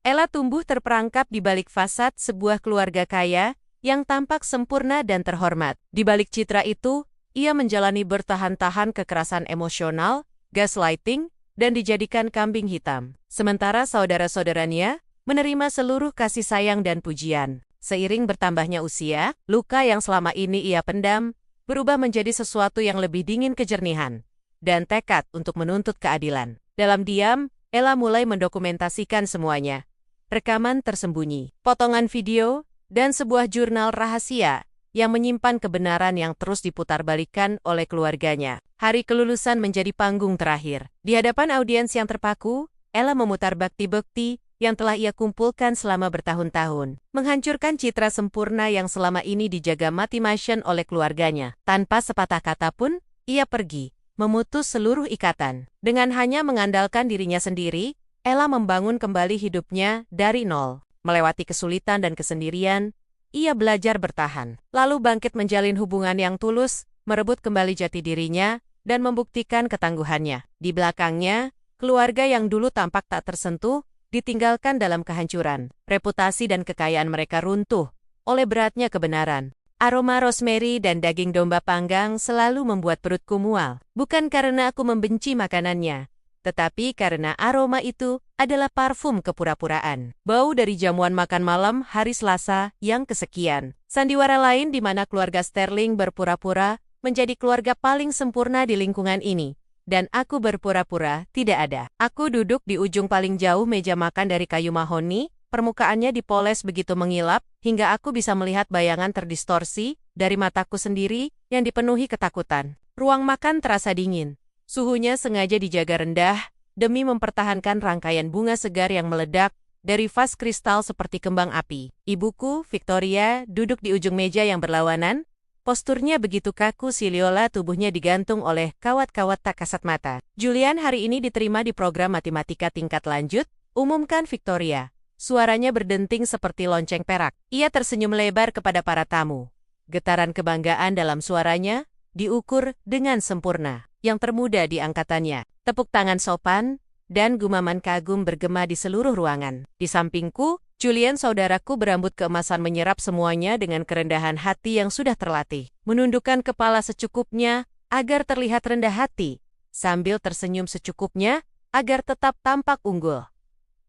Ella tumbuh terperangkap di balik fasad sebuah keluarga kaya yang tampak sempurna dan terhormat. Di balik citra itu, ia menjalani bertahan-tahan kekerasan emosional, gaslighting, dan dijadikan kambing hitam. Sementara saudara-saudaranya menerima seluruh kasih sayang dan pujian. Seiring bertambahnya usia, luka yang selama ini ia pendam berubah menjadi sesuatu yang lebih dingin kejernihan dan tekad untuk menuntut keadilan. Dalam diam, Ella mulai mendokumentasikan semuanya. Rekaman tersembunyi, potongan video, dan sebuah jurnal rahasia yang menyimpan kebenaran yang terus diputarbalikkan oleh keluarganya. Hari kelulusan menjadi panggung terakhir. Di hadapan audiens yang terpaku, Ella memutar bukti-bukti yang telah ia kumpulkan selama bertahun-tahun, menghancurkan citra sempurna yang selama ini dijaga mati-masyan oleh keluarganya. Tanpa sepatah kata pun, ia pergi, memutus seluruh ikatan. Dengan hanya mengandalkan dirinya sendiri, Ella membangun kembali hidupnya dari nol. Melewati kesulitan dan kesendirian, ia belajar bertahan, lalu bangkit menjalin hubungan yang tulus, merebut kembali jati dirinya, dan membuktikan ketangguhannya. Di belakangnya, keluarga yang dulu tampak tak tersentuh, ditinggalkan dalam kehancuran. Reputasi dan kekayaan mereka runtuh oleh beratnya kebenaran. Aroma rosemary dan daging domba panggang selalu membuat perutku mual. Bukan karena aku membenci makanannya, tetapi karena aroma itu adalah parfum kepura-puraan. Bau dari jamuan makan malam hari Selasa yang kesekian. Sandiwara lain di mana keluarga Sterling berpura-pura menjadi keluarga paling sempurna di lingkungan ini. Dan aku berpura-pura tidak ada. Aku duduk di ujung paling jauh meja makan dari kayu mahoni, permukaannya dipoles begitu mengilap, hingga aku bisa melihat bayangan terdistorsi dari mataku sendiri yang dipenuhi ketakutan. Ruang makan terasa dingin. Suhunya sengaja dijaga rendah, demi mempertahankan rangkaian bunga segar yang meledak dari vas kristal seperti kembang api. Ibuku, Victoria, duduk di ujung meja yang berlawanan. Posturnya begitu kaku siliola tubuhnya digantung oleh kawat-kawat tak kasat mata. Julian hari ini diterima di program matematika tingkat lanjut, umumkan Victoria. Suaranya berdenting seperti lonceng perak. Ia tersenyum lebar kepada para tamu. Getaran kebanggaan dalam suaranya diukur dengan sempurna. Yang termuda di angkatannya, tepuk tangan sopan, dan gumaman kagum bergema di seluruh ruangan. Di sampingku, Julian saudaraku berambut keemasan menyerap semuanya dengan kerendahan hati yang sudah terlatih. Menundukkan kepala secukupnya agar terlihat rendah hati, sambil tersenyum secukupnya agar tetap tampak unggul.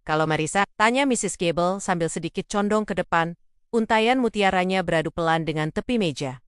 Kalau Marissa, tanya Mrs. Gable sambil sedikit condong ke depan, untayan mutiaranya beradu pelan dengan tepi meja.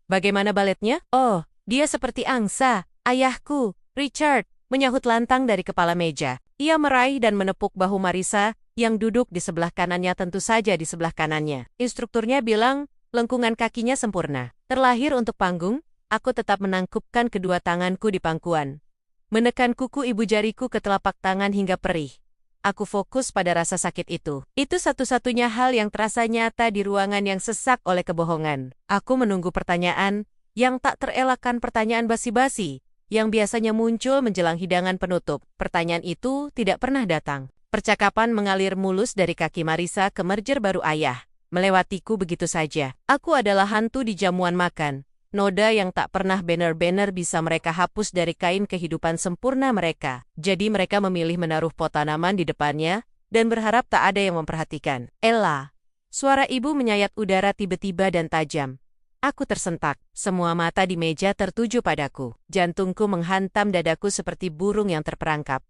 Bagaimana baletnya? Oh, dia seperti angsa. Ayahku, Richard, menyahut lantang dari kepala meja. Ia meraih dan menepuk bahu Marissa, yang duduk di sebelah kanannya tentu saja di sebelah kanannya. Instrukturnya bilang, lengkungan kakinya sempurna. Terlahir untuk panggung, aku tetap menangkupkan kedua tanganku di pangkuan. Menekan kuku ibu jariku ke telapak tangan hingga perih. Aku fokus pada rasa sakit itu. Itu satu-satunya hal yang terasa nyata di ruangan yang sesak oleh kebohongan. Aku menunggu pertanyaan, yang tak terelakkan pertanyaan basi-basi, yang biasanya muncul menjelang hidangan penutup. Pertanyaan itu tidak pernah datang. Percakapan mengalir mulus dari kaki Marissa ke merger baru ayah, melewatiku begitu saja. Aku adalah hantu di jamuan makan, noda yang tak pernah benar-benar bisa mereka hapus dari kain kehidupan sempurna mereka. Jadi mereka memilih menaruh pot tanaman di depannya, dan berharap tak ada yang memperhatikan. Ella, suara ibu menyayat udara tiba-tiba dan tajam. Aku tersentak, semua mata di meja tertuju padaku. Jantungku menghantam dadaku seperti burung yang terperangkap.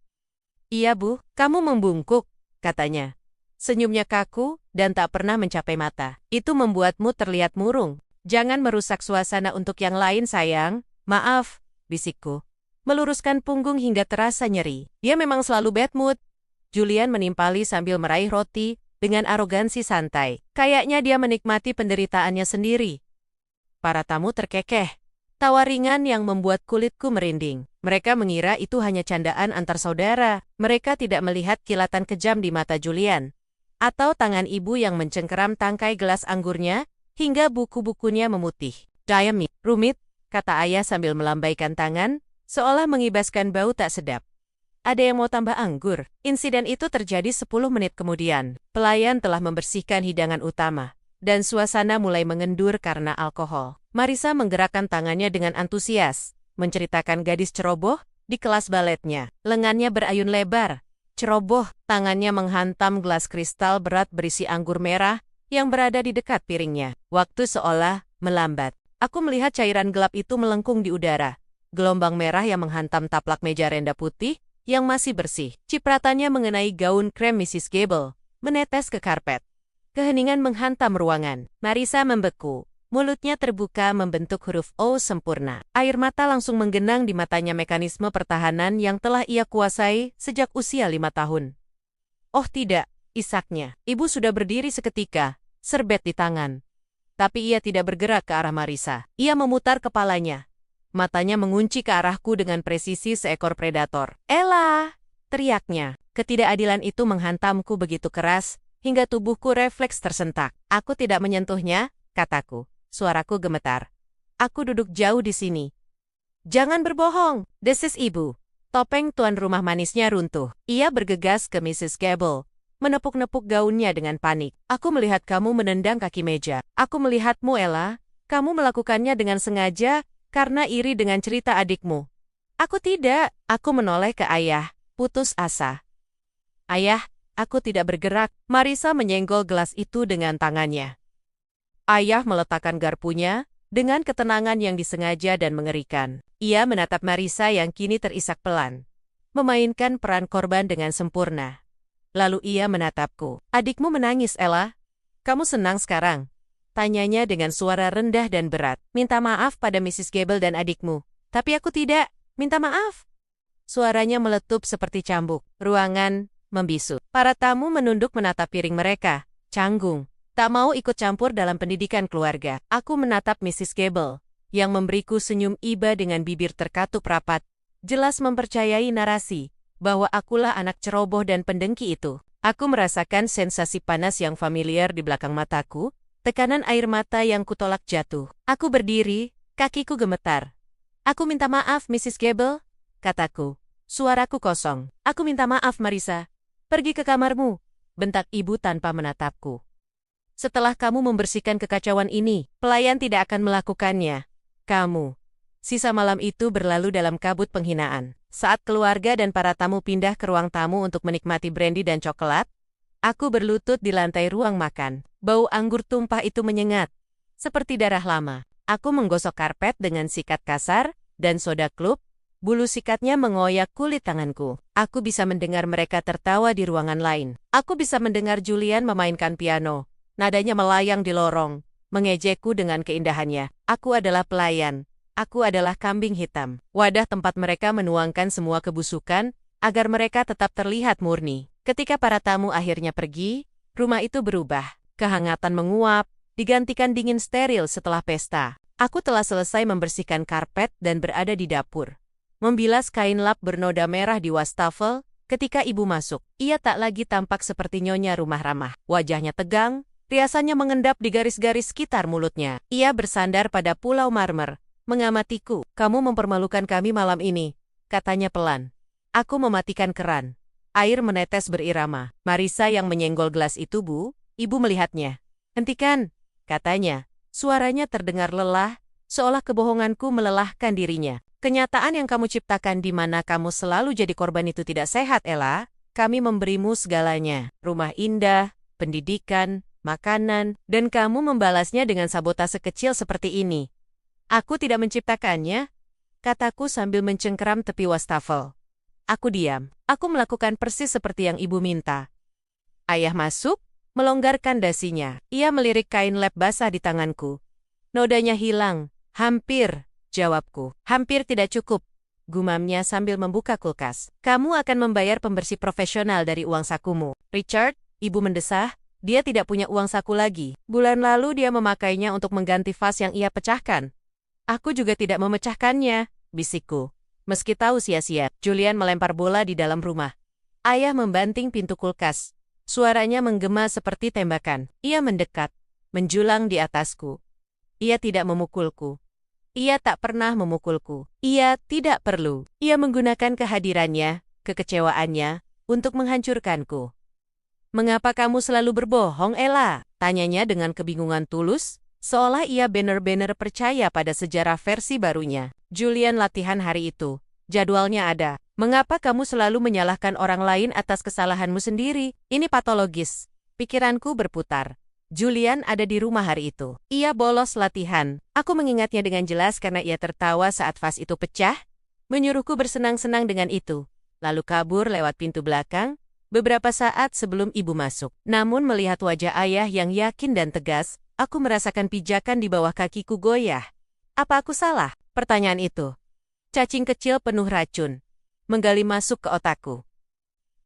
Iya Bu, kamu membungkuk, katanya. Senyumnya kaku dan tak pernah mencapai mata. Itu membuatmu terlihat murung. Jangan merusak suasana untuk yang lain sayang. Maaf, bisikku. Meluruskan punggung hingga terasa nyeri. Dia memang selalu bad mood. Julian menimpali sambil meraih roti dengan arogansi santai. Kayaknya dia menikmati penderitaannya sendiri. Para tamu terkekeh. Tawa ringan yang membuat kulitku merinding. Mereka mengira itu hanya candaan antar saudara. Mereka tidak melihat kilatan kejam di mata Julian. Atau tangan ibu yang mencengkeram tangkai gelas anggurnya, hingga buku-bukunya memutih. Diamond, rumit, kata ayah sambil melambaikan tangan, seolah mengibaskan bau tak sedap. Ada yang mau tambah anggur? Insiden itu terjadi 10 menit kemudian. Pelayan telah membersihkan hidangan utama. Dan suasana mulai mengendur karena alkohol. Marissa menggerakkan tangannya dengan antusias, menceritakan gadis ceroboh di kelas baletnya. Lengannya berayun lebar, ceroboh. Tangannya menghantam gelas kristal berat berisi anggur merah yang berada di dekat piringnya. Waktu seolah melambat. Aku melihat cairan gelap itu melengkung di udara. Gelombang merah yang menghantam taplak meja renda putih yang masih bersih. Cipratannya mengenai gaun krem Mrs. Gable menetes ke karpet. Keheningan menghantam ruangan. Marisa membeku. Mulutnya terbuka membentuk huruf O sempurna. Air mata langsung menggenang di matanya, mekanisme pertahanan yang telah ia kuasai sejak usia 5 tahun. Oh tidak, isaknya. Ibu sudah berdiri seketika, serbet di tangan. Tapi ia tidak bergerak ke arah Marisa. Ia memutar kepalanya. Matanya mengunci ke arahku dengan presisi seekor predator. "Ella!" teriaknya. Ketidakadilan itu menghantamku begitu keras, hingga tubuhku refleks tersentak. "Aku tidak menyentuhnya," kataku. Suaraku gemetar. "Aku duduk jauh di sini." "Jangan berbohong," desis ibu. Topeng tuan rumah manisnya runtuh. Ia bergegas ke Mrs. Gable, menepuk-nepuk gaunnya dengan panik. "Aku melihat kamu menendang kaki meja. Aku melihatmu, Ella. Kamu melakukannya dengan sengaja karena iri dengan cerita adikmu." "Aku tidak." Aku menoleh ke ayah, putus asa. "Ayah, aku tidak bergerak." Marisa menyenggol gelas itu dengan tangannya. Ayah meletakkan garpunya dengan ketenangan yang disengaja dan mengerikan. Ia menatap Marisa yang kini terisak pelan, memainkan peran korban dengan sempurna. Lalu ia menatapku. "Adikmu menangis, Ella. Kamu senang sekarang?" Tanyanya dengan suara rendah dan berat. "Minta maaf pada Mrs. Gable dan adikmu." "Tapi aku tidak. Minta maaf." Suaranya meletup seperti cambuk. Ruangan membisu. Para tamu menunduk menatap piring mereka, canggung. Tak mau ikut campur dalam pendidikan keluarga. Aku menatap Mrs. Gable, yang memberiku senyum iba dengan bibir terkatup rapat, jelas mempercayai narasi, bahwa akulah anak ceroboh dan pendengki itu. Aku merasakan sensasi panas yang familiar di belakang mataku, tekanan air mata yang kutolak jatuh. Aku berdiri, kakiku gemetar. "Aku minta maaf, Mrs. Gable," kataku. Suaraku kosong. "Aku minta maaf, Marisa. Pergi ke kamarmu," bentak ibu tanpa menatapku. "Setelah kamu membersihkan kekacauan ini, pelayan tidak akan melakukannya. Kamu." Sisa malam itu berlalu dalam kabut penghinaan. Saat keluarga dan para tamu pindah ke ruang tamu untuk menikmati brandy dan coklat, aku berlutut di lantai ruang makan. Bau anggur tumpah itu menyengat, seperti darah lama. Aku menggosok karpet dengan sikat kasar dan soda klub. Bulu sikatnya mengoyak kulit tanganku. Aku bisa mendengar mereka tertawa di ruangan lain. Aku bisa mendengar Julian memainkan piano. Nadanya melayang di lorong, mengejekku dengan keindahannya. Aku adalah pelayan. Aku adalah kambing hitam. Wadah tempat mereka menuangkan semua kebusukan, agar mereka tetap terlihat murni. Ketika para tamu akhirnya pergi, rumah itu berubah. Kehangatan menguap, digantikan dingin steril setelah pesta. Aku telah selesai membersihkan karpet dan berada di dapur, membilas kain lap bernoda merah di wastafel. Ketika ibu masuk, ia tak lagi tampak seperti nyonya rumah ramah. Wajahnya tegang, riasannya mengendap di garis-garis sekitar mulutnya. Ia bersandar pada pulau marmer, mengamatiku. "Kamu mempermalukan kami malam ini," katanya pelan. Aku mematikan keran. Air menetes berirama. "Marisa yang menyenggol gelas itu, Bu." Ibu melihatnya. "Hentikan," katanya. Suaranya terdengar lelah, seolah kebohonganku melelahkan dirinya. "Kenyataan yang kamu ciptakan di mana kamu selalu jadi korban itu tidak sehat, Ella. Kami memberimu segalanya. Rumah indah, pendidikan, makanan, dan kamu membalasnya dengan sabotase kecil seperti ini." "Aku tidak menciptakannya," kataku sambil mencengkeram tepi wastafel. Aku diam. Aku melakukan persis seperti yang ibu minta. Ayah masuk, melonggarkan dasinya. Ia melirik kain lap basah di tanganku. "Nodanya hilang." "Hampir," jawabku. "Hampir tidak cukup," gumamnya sambil membuka kulkas. "Kamu akan membayar pembersih profesional dari uang sakumu." "Richard," ibu mendesah. "Dia tidak punya uang saku lagi. Bulan lalu dia memakainya untuk mengganti vas yang ia pecahkan." "Aku juga tidak memecahkannya," bisikku. Meski tahu sia-sia, Julian melempar bola di dalam rumah. Ayah membanting pintu kulkas. Suaranya menggema seperti tembakan. Ia mendekat, menjulang di atasku. Ia tidak memukulku. Ia tak pernah memukulku. Ia tidak perlu. Ia menggunakan kehadirannya, kekecewaannya, untuk menghancurkanku. "Mengapa kamu selalu berbohong, Ella?" tanyanya dengan kebingungan tulus, seolah ia benar-benar percaya pada sejarah versi barunya. "Julian latihan hari itu. Jadwalnya ada. Mengapa kamu selalu menyalahkan orang lain atas kesalahanmu sendiri? Ini patologis. Pikiranku berputar. Julian ada di rumah hari itu. Ia bolos latihan. Aku mengingatnya dengan jelas karena ia tertawa saat vas itu pecah, menyuruhku bersenang-senang dengan itu, lalu kabur lewat pintu belakang, beberapa saat sebelum ibu masuk. Namun melihat wajah ayah yang yakin dan tegas, aku merasakan pijakan di bawah kakiku goyah. Apa aku salah? Pertanyaan itu. Cacing kecil penuh racun menggali masuk ke otakku.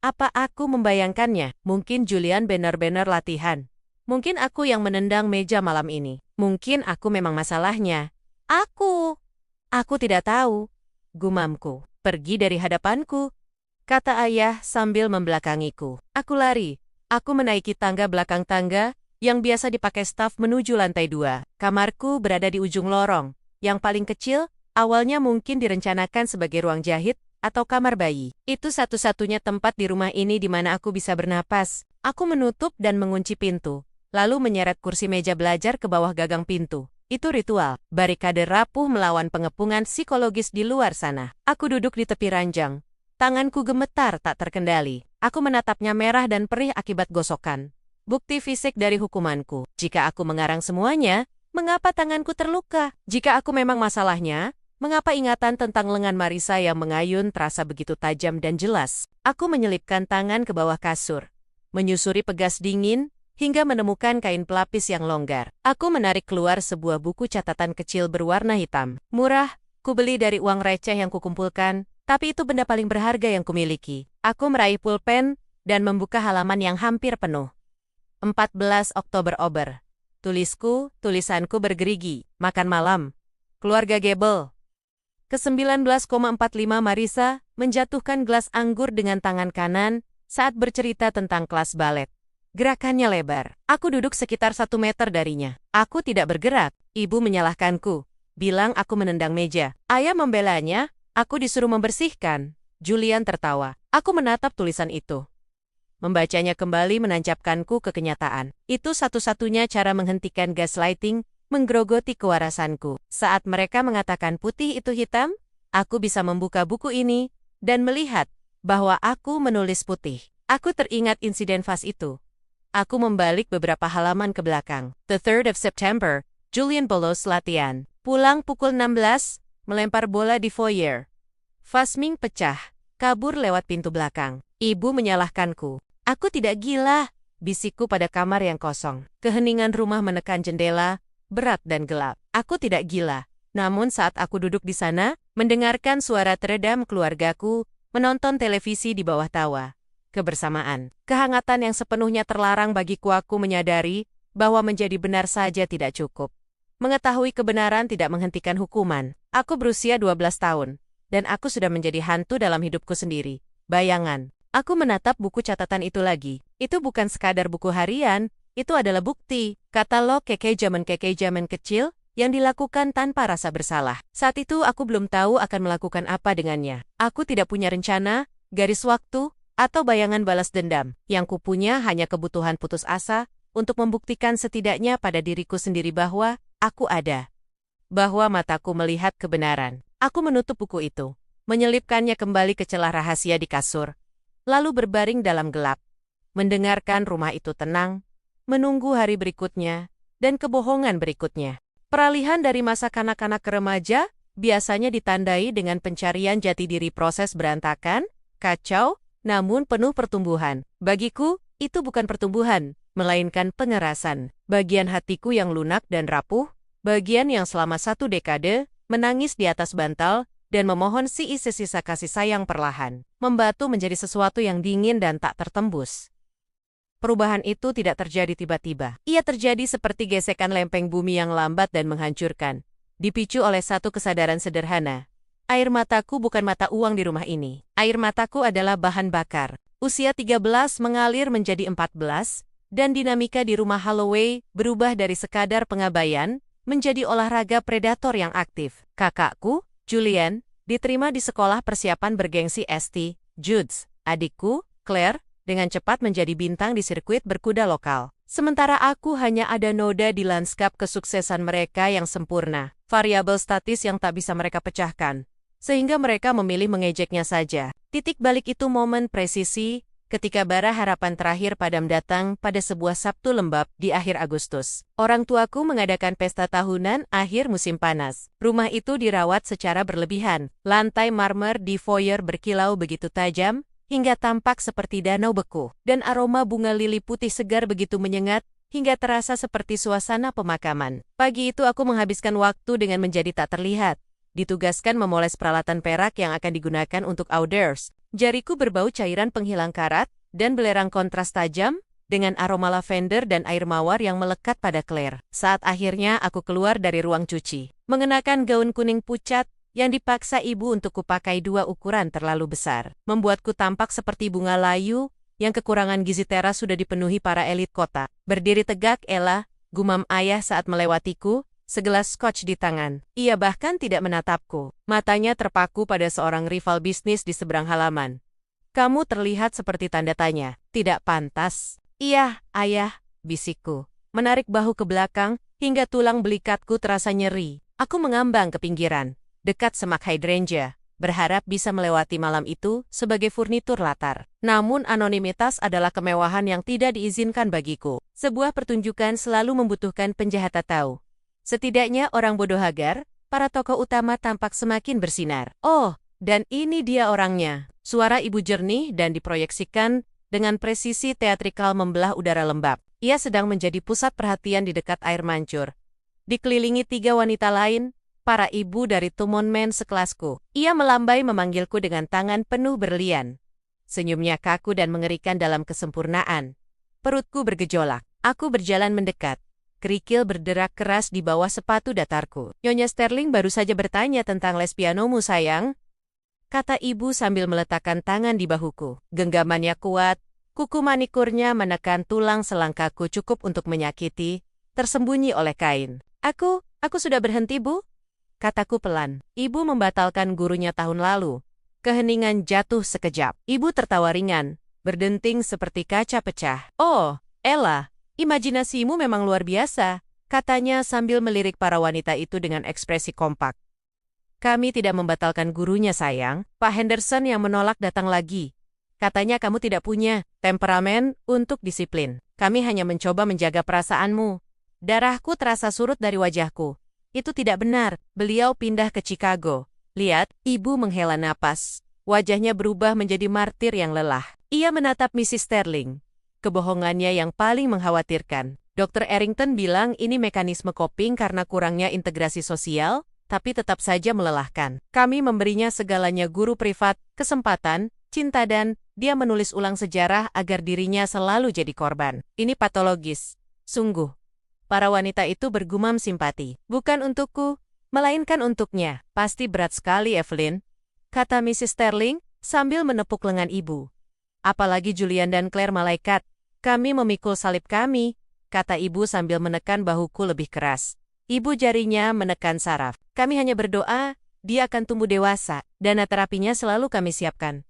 Apa aku membayangkannya? Mungkin Julian benar-benar latihan. Mungkin aku yang menendang meja malam ini. Mungkin aku memang masalahnya. Aku tidak tahu. Gumamku. Pergi dari hadapanku, kata ayah sambil membelakangiku. Aku lari. Aku menaiki tangga belakang tangga yang biasa dipakai staf menuju lantai 2. Kamarku berada di ujung lorong. Yang paling kecil, awalnya mungkin direncanakan sebagai ruang jahit atau kamar bayi. Itu satu-satunya tempat di rumah ini di mana aku bisa bernapas. Aku menutup dan mengunci pintu, lalu menyeret kursi meja belajar ke bawah gagang pintu. Itu ritual, barikade rapuh melawan pengepungan psikologis di luar sana. Aku duduk di tepi ranjang. Tanganku gemetar tak terkendali. Aku menatapnya merah dan perih akibat gosokan. Bukti fisik dari hukumanku. Jika aku mengarang semuanya, mengapa tanganku terluka? Jika aku memang masalahnya, mengapa ingatan tentang lengan Marisa yang mengayun terasa begitu tajam dan jelas? Aku menyelipkan tangan ke bawah kasur, menyusuri pegas dingin, hingga menemukan kain pelapis yang longgar. Aku menarik keluar sebuah buku catatan kecil berwarna hitam. Murah, kubeli dari uang receh yang kukumpulkan, tapi itu benda paling berharga yang kumiliki. Aku meraih pulpen dan membuka halaman yang hampir penuh. 14 Oktober Ober. Tulisanku bergerigi. Makan malam. Keluarga Gebel. Ke-19,45 Marisa menjatuhkan gelas anggur dengan tangan kanan saat bercerita tentang kelas balet. Gerakannya lebar. Aku duduk sekitar 1 meter darinya. Aku tidak bergerak. Ibu menyalahkanku. Bilang aku menendang meja. Ayah membelanya. Aku disuruh membersihkan. Julian tertawa. Aku menatap tulisan itu. Membacanya kembali menancapkanku ke kenyataan. Itu satu-satunya cara menghentikan gaslighting, menggerogoti kewarasanku. Saat mereka mengatakan putih itu hitam, aku bisa membuka buku ini dan melihat bahwa aku menulis putih. Aku teringat insiden vas itu. Aku membalik beberapa halaman ke belakang. The 3rd of September, Julian bolos latihan. Pulang pukul 16, melempar bola di foyer. Vas-ming pecah, kabur lewat pintu belakang. Ibu menyalahkanku. Aku tidak gila, bisikku pada kamar yang kosong. Keheningan rumah menekan jendela, berat dan gelap. Aku tidak gila. Namun saat aku duduk di sana, mendengarkan suara teredam keluargaku, menonton televisi di bawah tawa. Kebersamaan. Kehangatan yang sepenuhnya terlarang bagiku, aku menyadari bahwa menjadi benar saja tidak cukup. Mengetahui kebenaran tidak menghentikan hukuman. Aku berusia 12 tahun, dan aku sudah menjadi hantu dalam hidupku sendiri. Bayangan. Aku menatap buku catatan itu lagi. Itu bukan sekadar buku harian, itu adalah bukti. Katalog keke zaman kecil yang dilakukan tanpa rasa bersalah. Saat itu aku belum tahu akan melakukan apa dengannya. Aku tidak punya rencana, garis waktu, atau bayangan balas dendam. Yang kupunya hanya kebutuhan putus asa untuk membuktikan setidaknya pada diriku sendiri bahwa aku ada. Bahwa mataku melihat kebenaran. Aku menutup buku itu, menyelipkannya kembali ke celah rahasia di kasur, lalu berbaring dalam gelap, mendengarkan rumah itu tenang, menunggu hari berikutnya, dan kebohongan berikutnya. Peralihan dari masa kanak-kanak ke remaja biasanya ditandai dengan pencarian jati diri, proses berantakan, kacau, namun penuh pertumbuhan. Bagiku, itu bukan pertumbuhan, melainkan pengerasan. Bagian hatiku yang lunak dan rapuh, bagian yang selama 1 dekade, menangis di atas bantal, dan memohon sisa kasih sayang perlahan, membatu menjadi sesuatu yang dingin dan tak tertembus. Perubahan itu tidak terjadi tiba-tiba. Ia terjadi seperti gesekan lempeng bumi yang lambat dan menghancurkan, dipicu oleh satu kesadaran sederhana. Air mataku bukan mata uang di rumah ini. Air mataku adalah bahan bakar. Usia 13 mengalir menjadi 14, dan dinamika di rumah Holloway berubah dari sekadar pengabaian menjadi olahraga predator yang aktif. Kakakku, Julian, diterima di sekolah persiapan bergengsi St. Jude's. Adikku, Claire, dengan cepat menjadi bintang di sirkuit berkuda lokal. Sementara aku hanya ada noda di lanskap kesuksesan mereka yang sempurna. Variabel statis yang tak bisa mereka pecahkan. sehingga mereka memilih mengejeknya saja. Titik balik itu momen presisi, ketika bara harapan terakhir padam datang pada sebuah Sabtu lembab di akhir Agustus. Orang tuaku mengadakan pesta tahunan akhir musim panas. Rumah itu dirawat secara berlebihan. Lantai marmer di foyer berkilau begitu tajam, hingga tampak seperti danau beku. Dan aroma bunga lili putih segar begitu menyengat, hingga terasa seperti suasana pemakaman. Pagi itu aku menghabiskan waktu dengan menjadi tak terlihat. Ditugaskan memoles peralatan perak yang akan digunakan untuk outdoors. Jariku berbau cairan penghilang karat, dan belerang kontras tajam, dengan aroma lavender dan air mawar yang melekat pada Claire. Saat akhirnya aku keluar dari ruang cuci, mengenakan gaun kuning pucat, yang dipaksa ibu untuk kupakai 2 ukuran terlalu besar. Membuatku tampak seperti bunga layu, yang kekurangan gizi teras sudah dipenuhi para elit kota. Berdiri tegak, Ella, gumam ayah saat melewatiku, segelas scotch di tangan. Ia bahkan tidak menatapku. Matanya terpaku pada seorang rival bisnis di seberang halaman. Kamu terlihat seperti tanda tanya. Tidak pantas. Iya, ayah, bisikku. Menarik bahu ke belakang, hingga tulang belikatku terasa nyeri. Aku mengambang ke pinggiran, dekat semak hydrangea, berharap bisa melewati malam itu sebagai furnitur latar. Namun anonimitas adalah kemewahan yang tidak diizinkan bagiku. Sebuah pertunjukan selalu membutuhkan penjahat tahu. Setidaknya orang bodoh Hagar, para tokoh utama tampak semakin bersinar. Oh, dan ini dia orangnya. Suara ibu jernih dan diproyeksikan dengan presisi teatrikal membelah udara lembab. Ia sedang menjadi pusat perhatian di dekat air mancur. Dikelilingi 3 wanita lain, para ibu dari Tumonmen sekelasku. Ia melambai memanggilku dengan tangan penuh berlian. Senyumnya kaku dan mengerikan dalam kesempurnaan. Perutku bergejolak. Aku berjalan mendekat. Kerikil berderak keras di bawah sepatu datarku. Nyonya Sterling baru saja bertanya tentang les pianomu, sayang, kata ibu sambil meletakkan tangan di bahuku. Genggamannya kuat, kuku manikurnya menekan tulang selangkaku cukup untuk menyakiti, tersembunyi oleh kain. Aku sudah berhenti, Bu, kataku pelan. Ibu membatalkan gurunya tahun lalu. Keheningan jatuh sekejap. Ibu tertawa ringan, berdenting seperti kaca pecah. Oh, Ella, imajinasimu memang luar biasa, katanya sambil melirik para wanita itu dengan ekspresi kompak. Kami tidak membatalkan gurunya, sayang. Pak Henderson yang menolak datang lagi. Katanya kamu tidak punya temperamen untuk disiplin. Kami hanya mencoba menjaga perasaanmu. Darahku terasa surut dari wajahku. Itu tidak benar. Beliau pindah ke Chicago. Lihat, ibu menghela napas. Wajahnya berubah menjadi martir yang lelah. Ia menatap Mrs. Sterling. Kebohongannya yang paling mengkhawatirkan. Dr. Errington bilang ini mekanisme coping karena kurangnya integrasi sosial, tapi tetap saja melelahkan. Kami memberinya segalanya, guru privat, kesempatan, cinta, dan dia menulis ulang sejarah agar dirinya selalu jadi korban. Ini patologis. Sungguh. Para wanita itu bergumam simpati. Bukan untukku, melainkan untuknya. Pasti berat sekali, Evelyn, kata Mrs. Sterling sambil menepuk lengan ibu. Apalagi Julian dan Claire malaikat. Kami memikul salib kami, kata ibu sambil menekan bahuku lebih keras. Ibu jarinya menekan saraf. Kami hanya berdoa, dia akan tumbuh dewasa, dana terapinya selalu kami siapkan.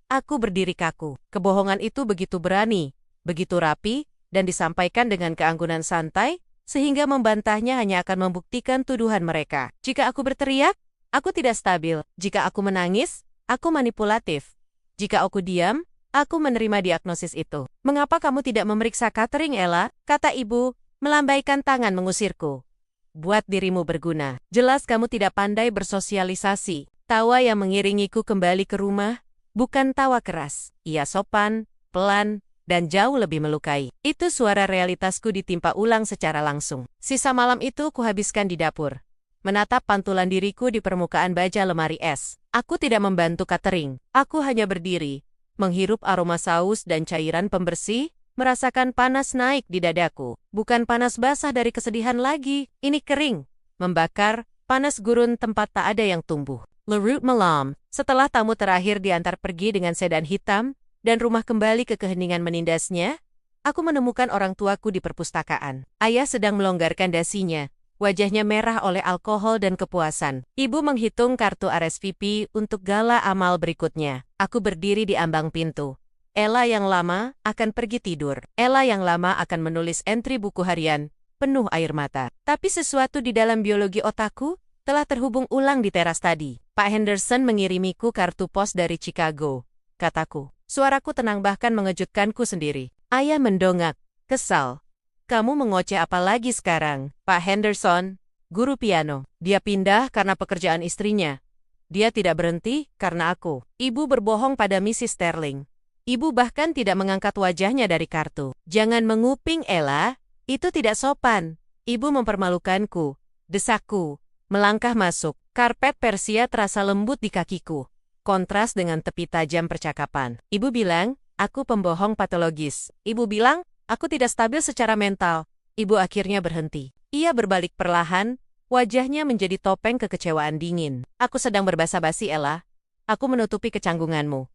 Aku berdiri kaku. Kebohongan itu begitu berani, begitu rapi, dan disampaikan dengan keanggunan santai, sehingga membantahnya hanya akan membuktikan tuduhan mereka. Jika aku berteriak, aku tidak stabil. Jika aku menangis, aku manipulatif. Jika aku diam, aku menerima diagnosis itu. Mengapa kamu tidak memeriksa Catherine, Ella? Kata ibu, melambaikan tangan mengusirku. Buat dirimu berguna. Jelas kamu tidak pandai bersosialisasi. Tawa yang mengiringiku kembali ke rumah, bukan tawa keras. Ia sopan, pelan, dan jauh lebih melukai. Itu suara realitasku ditimpa ulang secara langsung. Sisa malam itu kuhabiskan di dapur, menatap pantulan diriku di permukaan baja lemari es. Aku tidak membantu Catherine. Aku hanya berdiri, menghirup aroma saus dan cairan pembersih, merasakan panas naik di dadaku. Bukan panas basah dari kesedihan lagi, ini kering, membakar, panas gurun tempat tak ada yang tumbuh. Le Route Malam. Setelah tamu terakhir diantar pergi dengan sedan hitam, dan rumah kembali ke keheningan menindasnya, aku menemukan orang tuaku di perpustakaan. Ayah sedang melonggarkan dasinya. Wajahnya merah oleh alkohol dan kepuasan. Ibu menghitung kartu RSVP untuk gala amal berikutnya. Aku berdiri di ambang pintu. Ella yang lama akan pergi tidur. Ella yang lama akan menulis entry buku harian, penuh air mata. Tapi sesuatu di dalam biologi otakku telah terhubung ulang di teras tadi. Pak Henderson mengirimiku kartu pos dari Chicago, kataku. Suaraku tenang bahkan mengejutkanku sendiri. Ayah mendongak, kesal. Kamu mengoceh apa lagi sekarang, Pak Henderson? Guru piano. Dia pindah karena pekerjaan istrinya. Dia tidak berhenti karena aku. Ibu berbohong pada Mrs. Sterling. Ibu bahkan tidak mengangkat wajahnya dari kartu. Jangan menguping, Ella. Itu tidak sopan. Ibu mempermalukanku. Desakku. Melangkah masuk. Karpet Persia terasa lembut di kakiku. Kontras dengan tepi tajam percakapan. Ibu bilang, aku pembohong patologis. Ibu bilang, aku tidak stabil secara mental. Ibu akhirnya berhenti. Ia berbalik perlahan, wajahnya menjadi topeng kekecewaan dingin. Aku sedang berbasa-basi, Ella. Aku menutupi kecanggunganmu.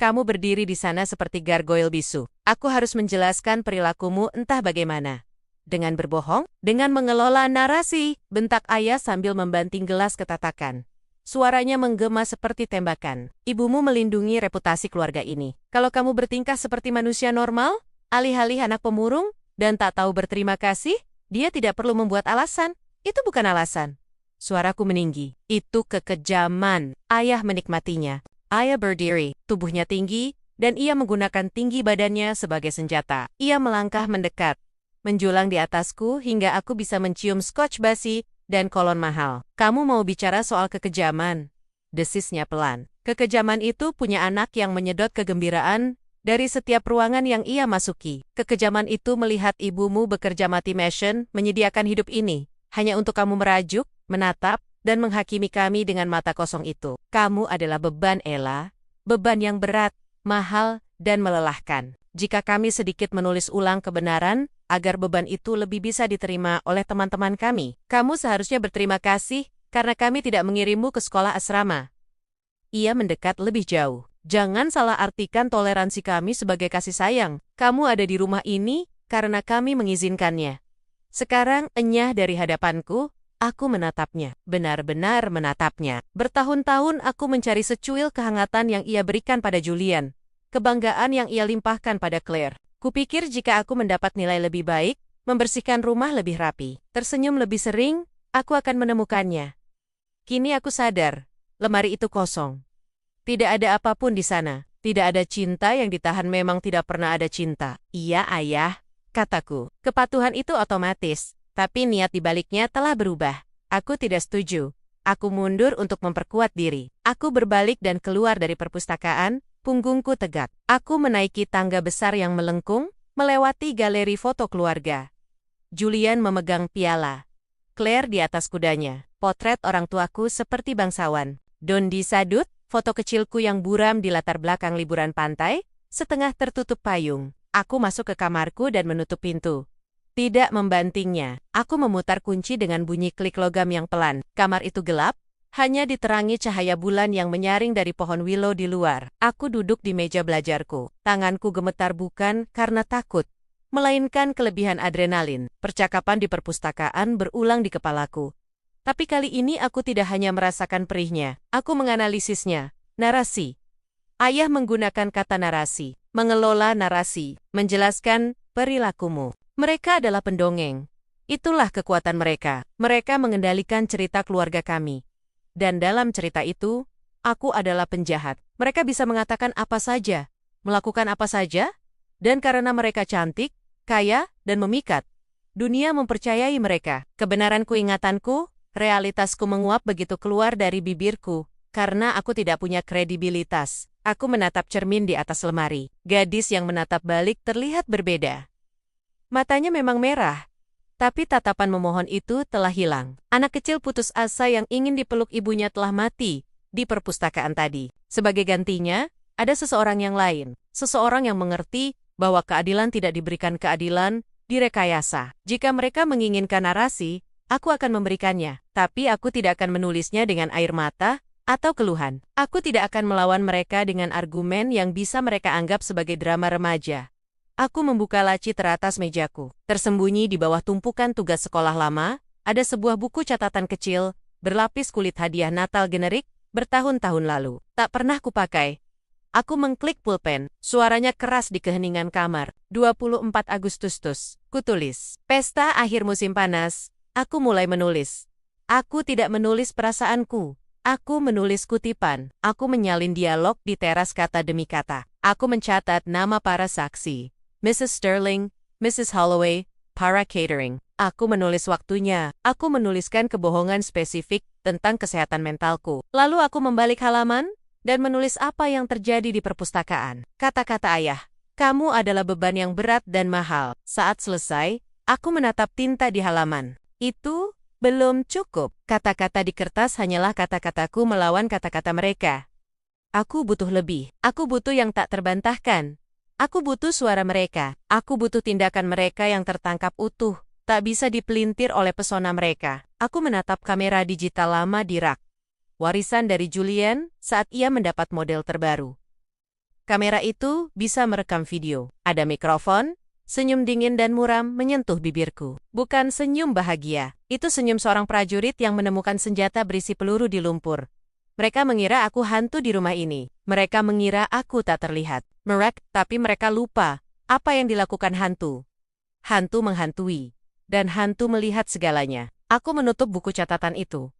Kamu berdiri di sana seperti gargoyle bisu. Aku harus menjelaskan perilakumu entah bagaimana. Dengan berbohong, dengan mengelola narasi, bentak ayah sambil membanting gelas ketatakan. Suaranya menggema seperti tembakan. Ibumu melindungi reputasi keluarga ini. Kalau kamu bertingkah seperti manusia normal, alih-alih anak pemurung, dan tak tahu berterima kasih, dia tidak perlu membuat alasan. Itu bukan alasan. Suaraku meninggi. Itu kekejaman. Ayah menikmatinya. Ayah berdiri, tubuhnya tinggi, dan ia menggunakan tinggi badannya sebagai senjata. Ia melangkah mendekat, menjulang di atasku hingga aku bisa mencium scotch basi dan kolon mahal. Kamu mau bicara soal kekejaman? Desisnya pelan. Kekejaman itu punya anak yang menyedot kegembiraan dari setiap ruangan yang ia masuki. Kekejaman itu melihat ibumu bekerja mati mesin menyediakan hidup ini, hanya untuk kamu merajuk, menatap, dan menghakimi kami dengan mata kosong itu. Kamu adalah beban, Ella. Beban yang berat, mahal, dan melelahkan. Jika kami sedikit menulis ulang kebenaran, agar beban itu lebih bisa diterima oleh teman-teman kami, kamu seharusnya berterima kasih karena kami tidak mengirimmu ke sekolah asrama. Ia mendekat lebih jauh. Jangan salah artikan toleransi kami sebagai kasih sayang. Kamu ada di rumah ini karena kami mengizinkannya. Sekarang enyah dari hadapanku, aku menatapnya. Benar-benar menatapnya. Bertahun-tahun aku mencari secuil kehangatan yang ia berikan pada Julian. Kebanggaan yang ia limpahkan pada Claire. Kupikir jika aku mendapat nilai lebih baik, membersihkan rumah lebih rapi, tersenyum lebih sering, aku akan menemukannya. Kini aku sadar, lemari itu kosong. Tidak ada apapun di sana. Tidak ada cinta yang ditahan, memang tidak pernah ada cinta. Iya, ayah, kataku. Kepatuhan itu otomatis, tapi niat di baliknya telah berubah. Aku tidak setuju. Aku mundur untuk memperkuat diri. Aku berbalik dan keluar dari perpustakaan. Punggungku tegak. Aku menaiki tangga besar yang melengkung, melewati galeri foto keluarga. Julian memegang piala. Claire di atas kudanya. Potret orang tuaku seperti bangsawan. Dondi Sadut, foto kecilku yang buram di latar belakang liburan pantai, setengah tertutup payung. Aku masuk ke kamarku dan menutup pintu. Tidak membantingnya. Aku memutar kunci dengan bunyi klik logam yang pelan. Kamar itu gelap. Hanya diterangi cahaya bulan yang menyaring dari pohon willow di luar. Aku duduk di meja belajarku. Tanganku gemetar bukan karena takut, melainkan kelebihan adrenalin. Percakapan di perpustakaan berulang di kepalaku. Tapi kali ini aku tidak hanya merasakan perihnya, aku menganalisisnya. Narasi. Ayah menggunakan kata narasi, mengelola narasi, menjelaskan perilakumu. Mereka adalah pendongeng. Itulah kekuatan mereka. Mereka mengendalikan cerita keluarga kami. Dan dalam cerita itu, aku adalah penjahat. Mereka bisa mengatakan apa saja, melakukan apa saja, dan karena mereka cantik, kaya, dan memikat, dunia mempercayai mereka. Kebenaranku, ingatanku, realitasku menguap begitu keluar dari bibirku, karena aku tidak punya kredibilitas. Aku menatap cermin di atas lemari. Gadis yang menatap balik terlihat berbeda. Matanya memang merah, tapi tatapan memohon itu telah hilang. Anak kecil putus asa yang ingin dipeluk ibunya telah mati di perpustakaan tadi. Sebagai gantinya, ada seseorang yang lain. Seseorang yang mengerti bahwa keadilan tidak diberikan keadilan, direkayasa. Jika mereka menginginkan narasi, aku akan memberikannya. Tapi aku tidak akan menulisnya dengan air mata atau keluhan. Aku tidak akan melawan mereka dengan argumen yang bisa mereka anggap sebagai drama remaja. Aku membuka laci teratas mejaku. Tersembunyi di bawah tumpukan tugas sekolah lama, ada sebuah buku catatan kecil, berlapis kulit hadiah Natal generik, bertahun-tahun lalu. Tak pernah kupakai. Aku mengklik pulpen, suaranya keras di keheningan kamar. 24 Agustus. Kutulis. Pesta akhir musim panas. Aku mulai menulis. Aku tidak menulis perasaanku. Aku menulis kutipan. Aku menyalin dialog di teras kata demi kata. Aku mencatat nama para saksi. Mrs. Sterling, Mrs. Holloway, para catering. Aku menulis waktunya. Aku menuliskan kebohongan spesifik tentang kesehatan mentalku. Lalu aku membalik halaman dan menulis apa yang terjadi di perpustakaan. Kata-kata ayah, kamu adalah beban yang berat dan mahal. Saat selesai, aku menatap tinta di halaman. Itu belum cukup. Kata-kata di kertas hanyalah kata-kataku melawan kata-kata mereka. Aku butuh lebih. Aku butuh yang tak terbantahkan. Aku butuh suara mereka. Aku butuh tindakan mereka yang tertangkap utuh. Tak bisa dipelintir oleh pesona mereka. Aku menatap kamera digital lama di rak. Warisan dari Julian saat ia mendapat model terbaru. Kamera itu bisa merekam video. Ada mikrofon, senyum dingin dan muram menyentuh bibirku. Bukan senyum bahagia. Itu senyum seorang prajurit yang menemukan senjata berisi peluru di lumpur. Mereka mengira aku hantu di rumah ini. Mereka mengira aku tak terlihat. Tapi mereka lupa apa yang dilakukan hantu. Hantu menghantui. Dan hantu melihat segalanya. Aku menutup buku catatan itu.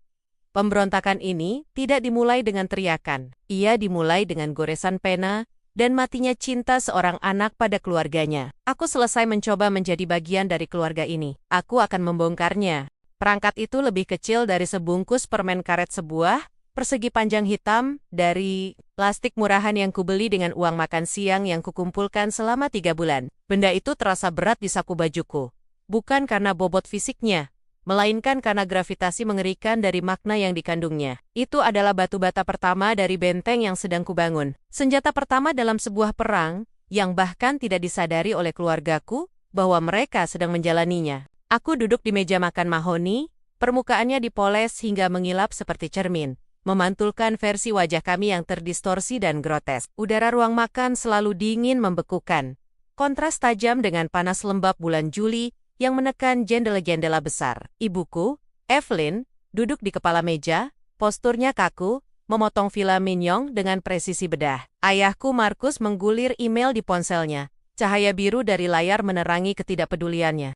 Pemberontakan ini tidak dimulai dengan teriakan. Ia dimulai dengan goresan pena dan matinya cinta seorang anak pada keluarganya. Aku selesai mencoba menjadi bagian dari keluarga ini. Aku akan membongkarnya. Perangkat itu lebih kecil dari sebungkus permen karet sebuah, persegi panjang hitam, dari plastik murahan yang kubeli dengan uang makan siang yang kukumpulkan selama 3 bulan. Benda itu terasa berat di saku bajuku. Bukan karena bobot fisiknya, melainkan karena gravitasi mengerikan dari makna yang dikandungnya. Itu adalah batu bata pertama dari benteng yang sedang kubangun. Senjata pertama dalam sebuah perang, yang bahkan tidak disadari oleh keluargaku, bahwa mereka sedang menjalaninya. Aku duduk di meja makan mahoni, permukaannya dipoles hingga mengilap seperti cermin, memantulkan versi wajah kami yang terdistorsi dan grotesk. Udara ruang makan selalu dingin membekukan. Kontras tajam dengan panas lembab bulan Juli, yang menekan jendela-jendela besar. Ibuku, Evelyn, duduk di kepala meja, posturnya kaku, memotong filet mignon dengan presisi bedah. Ayahku, Markus, menggulir email di ponselnya. Cahaya biru dari layar menerangi ketidakpeduliannya.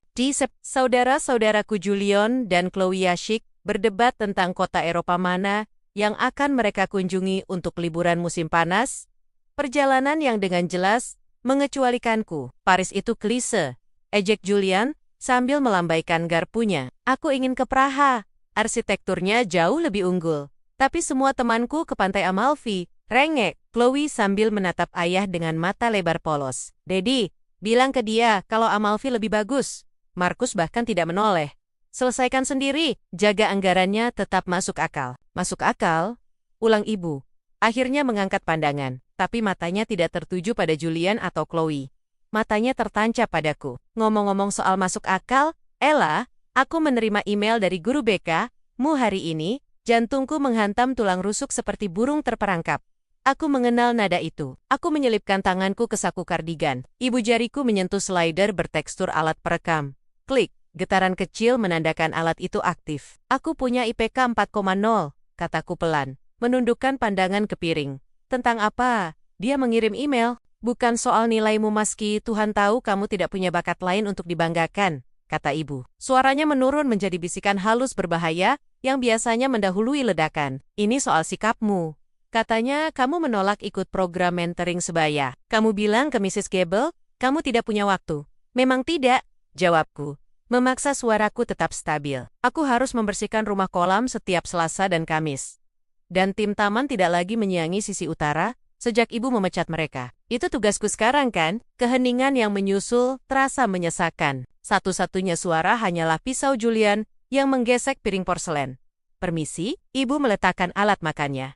Saudara-saudaraku Julian dan Chloe Yashik berdebat tentang kota Eropa mana yang akan mereka kunjungi untuk liburan musim panas. Perjalanan yang dengan jelas mengecualikanku. Paris itu klise, ejek Julian, sambil melambaikan garpunya. Aku ingin ke Praha. Arsitekturnya jauh lebih unggul. Tapi semua temanku ke Pantai Amalfi. Rengek, Chloe sambil menatap ayah dengan mata lebar polos. Dedi, bilang ke dia kalau Amalfi lebih bagus. Markus bahkan tidak menoleh. Selesaikan sendiri, jaga anggarannya tetap masuk akal. Masuk akal? Ulang ibu. Akhirnya mengangkat pandangan, tapi matanya tidak tertuju pada Julian atau Chloe. Matanya tertancap padaku. Ngomong-ngomong soal masuk akal, Ella, aku menerima email dari guru BK-mu hari ini. Jantungku menghantam tulang rusuk seperti burung terperangkap. Aku mengenal nada itu. Aku menyelipkan tanganku ke saku kardigan. Ibu jariku menyentuh slider bertekstur alat perekam. Klik, getaran kecil menandakan alat itu aktif. Aku punya IPK 4,0, kataku pelan, menundukkan pandangan ke piring. Tentang apa? Dia mengirim email. Bukan soal nilaimu meski Tuhan tahu kamu tidak punya bakat lain untuk dibanggakan, kata ibu. Suaranya menurun menjadi bisikan halus berbahaya yang biasanya mendahului ledakan. Ini soal sikapmu. Katanya kamu menolak ikut program mentoring sebaya. Kamu bilang ke Mrs. Gable, kamu tidak punya waktu. Memang tidak, jawabku. Memaksa suaraku tetap stabil. Aku harus membersihkan rumah kolam setiap Selasa dan Kamis. Dan tim taman tidak lagi menyiangi sisi utara, sejak ibu memecat mereka. Itu tugasku sekarang kan? Keheningan yang menyusul terasa menyesakan. Satu-satunya suara hanyalah pisau Julian yang menggesek piring porselen. Permisi, ibu meletakkan alat makannya.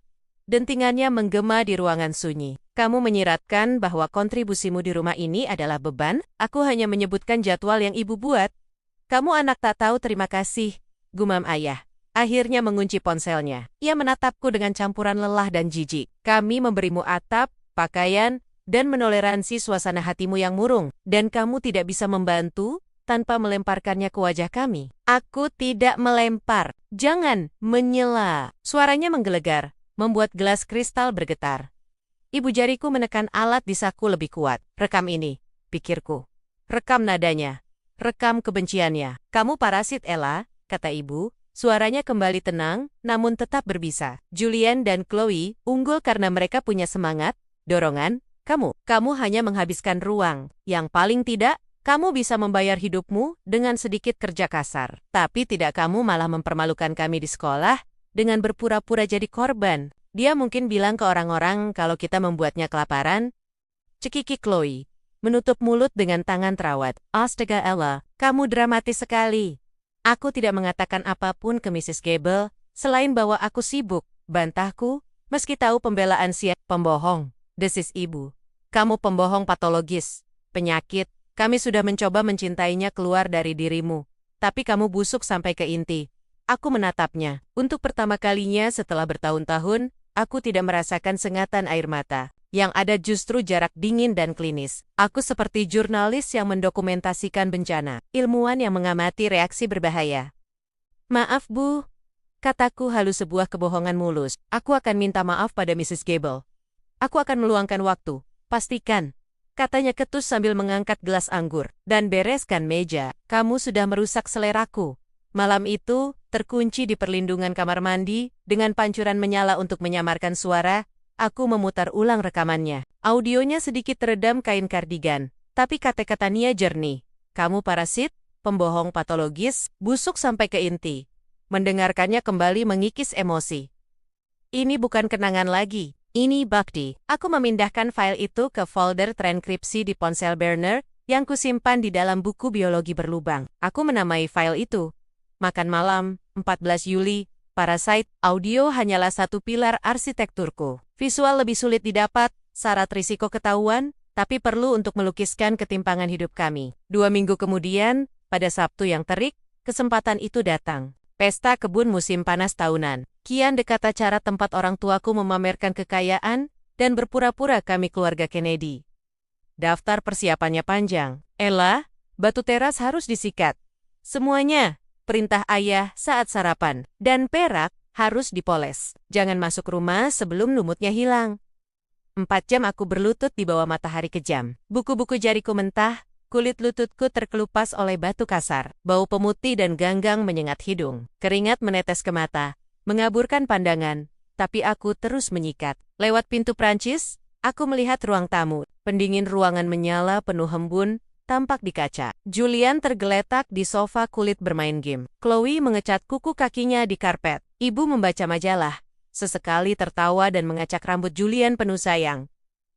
Dentingannya menggema di ruangan sunyi. Kamu menyiratkan bahwa kontribusimu di rumah ini adalah beban. Aku hanya menyebutkan jadwal yang ibu buat. Kamu anak tak tahu terima kasih, gumam ayah. Akhirnya mengunci ponselnya. Ia menatapku dengan campuran lelah dan jijik. Kami memberimu atap, pakaian, dan menoleransi suasana hatimu yang murung. Dan kamu tidak bisa membantu tanpa melemparkannya ke wajah kami. Aku tidak melempar. Jangan menyela. Suaranya menggelegar, membuat gelas kristal bergetar. Ibu jariku menekan alat di saku lebih kuat. Rekam ini, pikirku. Rekam nadanya. Rekam kebenciannya. Kamu parasit, Ella, kata ibu, Suaranya kembali tenang, namun tetap berbisa. Julian dan Chloe unggul karena mereka punya semangat, dorongan. Kamu hanya menghabiskan ruang. Yang paling tidak, kamu bisa membayar hidupmu dengan sedikit kerja kasar. Tapi tidak, kamu malah mempermalukan kami di sekolah dengan berpura-pura jadi korban. Dia mungkin bilang ke orang-orang kalau kita membuatnya kelaparan. Cekiki Chloe, menutup mulut dengan tangan terawat. Astaga Ella, kamu dramatis sekali. Aku tidak mengatakan apapun ke Mrs. Gable, selain bahwa aku sibuk, bantahku, meski tahu pembelaan pembohong, desis ibu. Kamu pembohong patologis, penyakit, kami sudah mencoba mencintainya keluar dari dirimu, tapi kamu busuk sampai ke inti. Aku menatapnya. Untuk pertama kalinya setelah bertahun-tahun, aku tidak merasakan sengatan air mata. Yang ada justru jarak dingin dan klinis. Aku seperti jurnalis yang mendokumentasikan bencana, ilmuwan yang mengamati reaksi berbahaya. Maaf Bu, kataku halus sebuah kebohongan mulus. Aku akan minta maaf pada Mrs. Gable. Aku akan meluangkan waktu, pastikan. Katanya ketus sambil mengangkat gelas anggur. Dan bereskan meja, kamu sudah merusak seleraku. Malam itu, terkunci di perlindungan kamar mandi, dengan pancuran menyala untuk menyamarkan suara. Aku memutar ulang rekamannya. Audionya sedikit teredam kain kardigan, tapi kata-kata Nia jernih. Kamu parasit, pembohong patologis, busuk sampai ke inti. Mendengarkannya kembali mengikis emosi. Ini bukan kenangan lagi, ini bakti. Aku memindahkan file itu ke folder transkripsi di ponsel burner yang kusimpan di dalam buku biologi berlubang. Aku menamai file itu Makan Malam, 14 Juli, Parasite. Audio hanyalah satu pilar arsitekturku. Visual lebih sulit didapat, syarat risiko ketahuan, tapi perlu untuk melukiskan ketimpangan hidup kami. 2 minggu kemudian, pada Sabtu yang terik, kesempatan itu datang. Pesta kebun musim panas tahunan. Kian dekat acara tempat orang tuaku memamerkan kekayaan, dan berpura-pura kami keluarga Kennedy. Daftar persiapannya panjang. Ella, batu teras harus disikat. Semuanya, perintah ayah saat sarapan. Dan perak, harus dipoles. Jangan masuk rumah sebelum lumutnya hilang. 4 jam aku berlutut di bawah matahari kejam. Buku-buku jariku mentah, kulit lututku terkelupas oleh batu kasar. Bau pemutih dan ganggang menyengat hidung. Keringat menetes ke mata, mengaburkan pandangan, tapi aku terus menyikat. Lewat pintu Prancis, aku melihat ruang tamu. Pendingin ruangan menyala penuh embun, tampak di kaca. Julian tergeletak di sofa kulit bermain game. Chloe mengecat kuku kakinya di karpet. Ibu membaca majalah. Sesekali tertawa dan mengacak rambut Julian penuh sayang.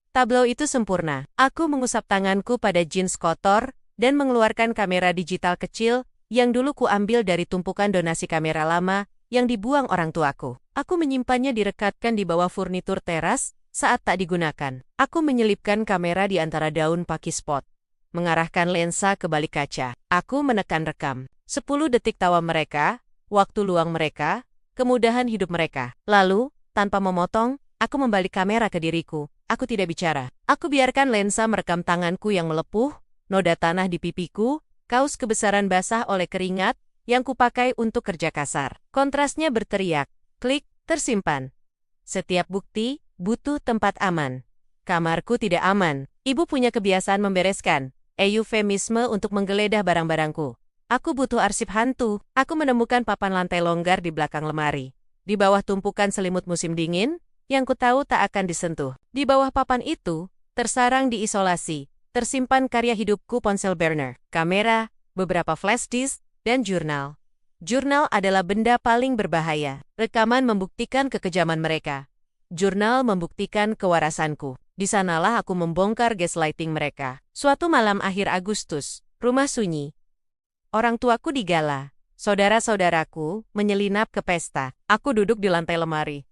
Tableau itu sempurna. Aku mengusap tanganku pada jeans kotor dan mengeluarkan kamera digital kecil yang dulu kuambil dari tumpukan donasi kamera lama yang dibuang orang tuaku. Aku menyimpannya direkatkan di bawah furnitur teras saat tak digunakan. Aku menyelipkan kamera di antara daun pakispot. Mengarahkan lensa ke balik kaca. Aku menekan rekam. 10 detik tawa mereka, waktu luang mereka, kemudahan hidup mereka. Lalu, tanpa memotong, aku membalik kamera ke diriku. Aku tidak bicara. Aku biarkan lensa merekam tanganku yang melepuh, noda tanah di pipiku, kaus kebesaran basah oleh keringat, yang kupakai untuk kerja kasar. Kontrasnya berteriak. Klik, tersimpan. Setiap bukti, butuh tempat aman. Kamarku tidak aman. Ibu punya kebiasaan membereskan. Eufemisme untuk menggeledah barang-barangku. Aku butuh arsip hantu. Aku menemukan papan lantai longgar di belakang lemari. Di bawah tumpukan selimut musim dingin, yang ku tahu tak akan disentuh. Di bawah papan itu, tersarang di isolasi, tersimpan karya hidupku ponsel burner, kamera, beberapa flash disk, dan jurnal. Jurnal adalah benda paling berbahaya. Rekaman membuktikan kekejaman mereka. Jurnal membuktikan kewarasanku. Di sanalah aku membongkar gaslighting mereka. Suatu malam akhir Agustus, rumah sunyi. Orang tuaku digala. Saudara-saudaraku menyelinap ke pesta. Aku duduk di lantai lemari.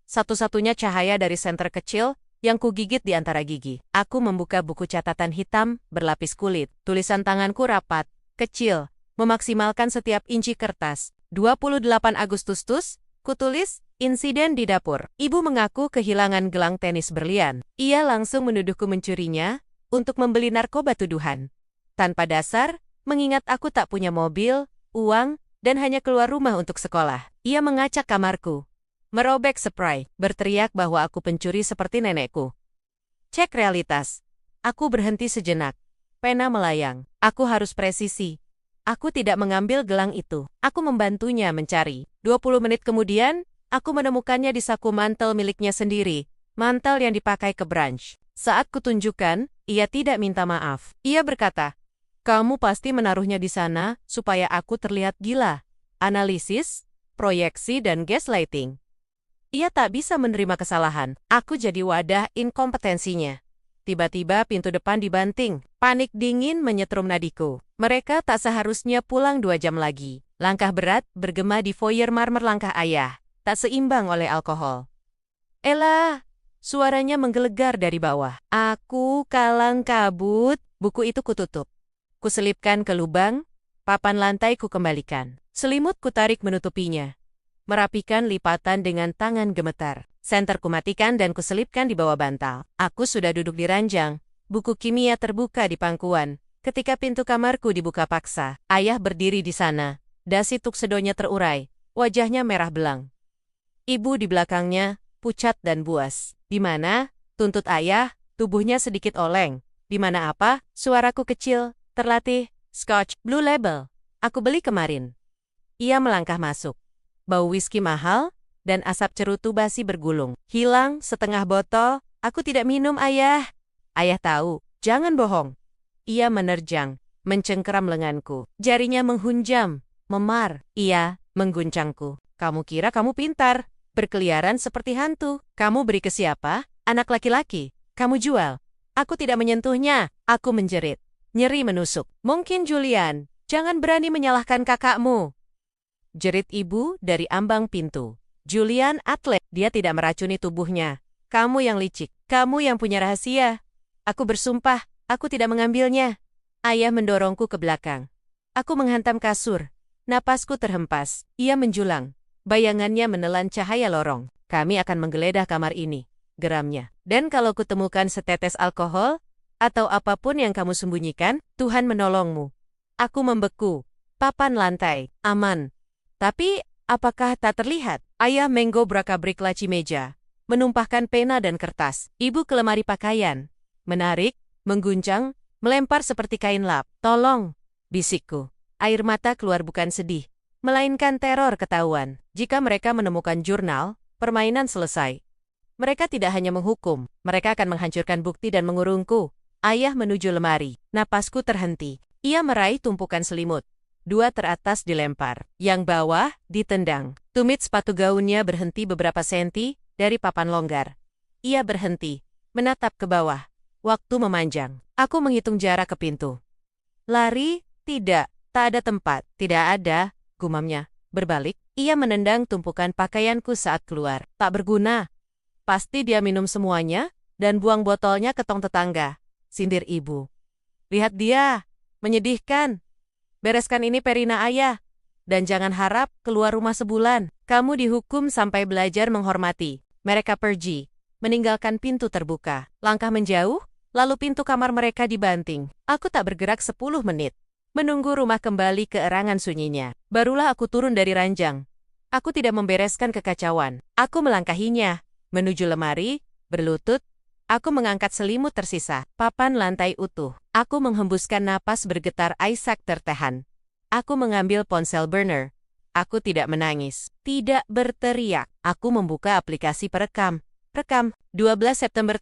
Satu-satunya cahaya dari senter kecil yang kugigit di antara gigi. Aku membuka buku catatan hitam berlapis kulit. Tulisan tanganku rapat, kecil, memaksimalkan setiap inci kertas. 28 Agustus, kutulis, insiden di dapur. Ibu mengaku kehilangan gelang tenis berlian. Ia langsung menuduhku mencurinya untuk membeli narkoba tuduhan. Tanpa dasar, mengingat aku tak punya mobil, uang, dan hanya keluar rumah untuk sekolah. Ia mengacak kamarku, merobek spray, berteriak bahwa aku pencuri seperti nenekku. Cek realitas. Aku berhenti sejenak. Pena melayang. Aku harus presisi. Aku tidak mengambil gelang itu. Aku membantunya mencari. 20 menit kemudian, aku menemukannya di saku mantel miliknya sendiri. Mantel yang dipakai ke brunch. Saat kutunjukkan, ia tidak minta maaf. Ia berkata, "Kamu pasti menaruhnya di sana supaya aku terlihat gila." Analisis, proyeksi, dan gaslighting. Ia tak bisa menerima kesalahan. Aku jadi wadah inkompetensinya. Tiba-tiba pintu depan dibanting. Panik dingin menyetrum nadiku. Mereka tak seharusnya pulang 2 jam lagi. Langkah berat bergema di foyer marmer langkah ayah. Tak seimbang oleh alkohol. "Ella!" Suaranya menggelegar dari bawah. Aku kalang kabut. Buku itu kututup. Kuselipkan ke lubang. Papan lantai kukembalikan. Selimut kutarik menutupinya. Merapikan lipatan dengan tangan gemetar. Senter kumatikan dan kuselipkan di bawah bantal. Aku sudah duduk di ranjang. Buku kimia terbuka di pangkuan. Ketika pintu kamarku dibuka paksa, ayah berdiri di sana. Dasi tuksedonya terurai. Wajahnya merah belang. Ibu di belakangnya, pucat dan buas. "Di mana?" tuntut ayah, tubuhnya sedikit oleng. "Di mana apa?" Suaraku kecil, terlatih. "Scotch, Blue Label. Aku beli kemarin." Ia melangkah masuk. Bau whisky mahal, dan asap cerutu basi bergulung. "Hilang setengah botol, aku tidak minum, ayah." "Ayah tahu, jangan bohong." Ia menerjang, mencengkeram lenganku. Jarinya menghunjam, memar. Ia mengguncangku. "Kamu kira kamu pintar, berkeliaran seperti hantu. Kamu beri ke siapa? Anak laki-laki. Kamu jual." "Aku tidak menyentuhnya." Aku menjerit. Nyeri menusuk. "Mungkin Julian, jangan berani menyalahkan kakakmu." Jerit ibu dari ambang pintu. "Julian atlet, dia tidak meracuni tubuhnya. Kamu yang licik, kamu yang punya rahasia." Aku bersumpah, aku tidak mengambilnya. Ayah mendorongku ke belakang. Aku menghantam kasur. Napasku terhempas. Ia menjulang. Bayangannya menelan cahaya lorong. "Kami akan menggeledah kamar ini," geramnya. "Dan kalau kutemukan setetes alkohol, atau apapun yang kamu sembunyikan, Tuhan menolongmu." Aku membeku. Papan lantai, aman. Tapi, apakah tak terlihat? Ayah menggobrak-abrik laci meja, menumpahkan pena dan kertas. Ibu ke lemari pakaian. Menarik, mengguncang, melempar seperti kain lap. "Tolong," bisikku. Air mata keluar bukan sedih, melainkan teror ketahuan. Jika mereka menemukan jurnal, permainan selesai. Mereka tidak hanya menghukum, mereka akan menghancurkan bukti dan mengurungku. Ayah menuju lemari. Napasku terhenti. Ia meraih tumpukan selimut. 2 teratas dilempar. Yang bawah ditendang. Tumit sepatu gaunnya berhenti beberapa senti dari papan longgar. Ia berhenti, menatap ke bawah. Waktu memanjang. Aku menghitung jarak ke pintu. "Lari? Tidak. Tak ada tempat." "Tidak ada," gumamnya. Berbalik, ia menendang tumpukan pakaianku saat keluar. "Tak berguna. Pasti dia minum semuanya dan buang botolnya ke tong tetangga," sindir ibu. "Lihat dia. Menyedihkan. Bereskan ini, Perina, ayah. Dan jangan harap keluar rumah sebulan. Kamu dihukum sampai belajar menghormati." Mereka pergi, meninggalkan pintu terbuka. Langkah menjauh, lalu pintu kamar mereka dibanting. Aku tak bergerak 10 menit. Menunggu rumah kembali ke erangan sunyinya. Barulah aku turun dari ranjang. Aku tidak membereskan kekacauan. Aku melangkahinya, menuju lemari, berlutut. Aku mengangkat selimut tersisa. Papan lantai utuh. Aku menghembuskan napas bergetar. Isaac tertehan. Aku mengambil ponsel burner. Aku tidak menangis. Tidak berteriak. Aku membuka aplikasi perekam. Rekam. 12 September,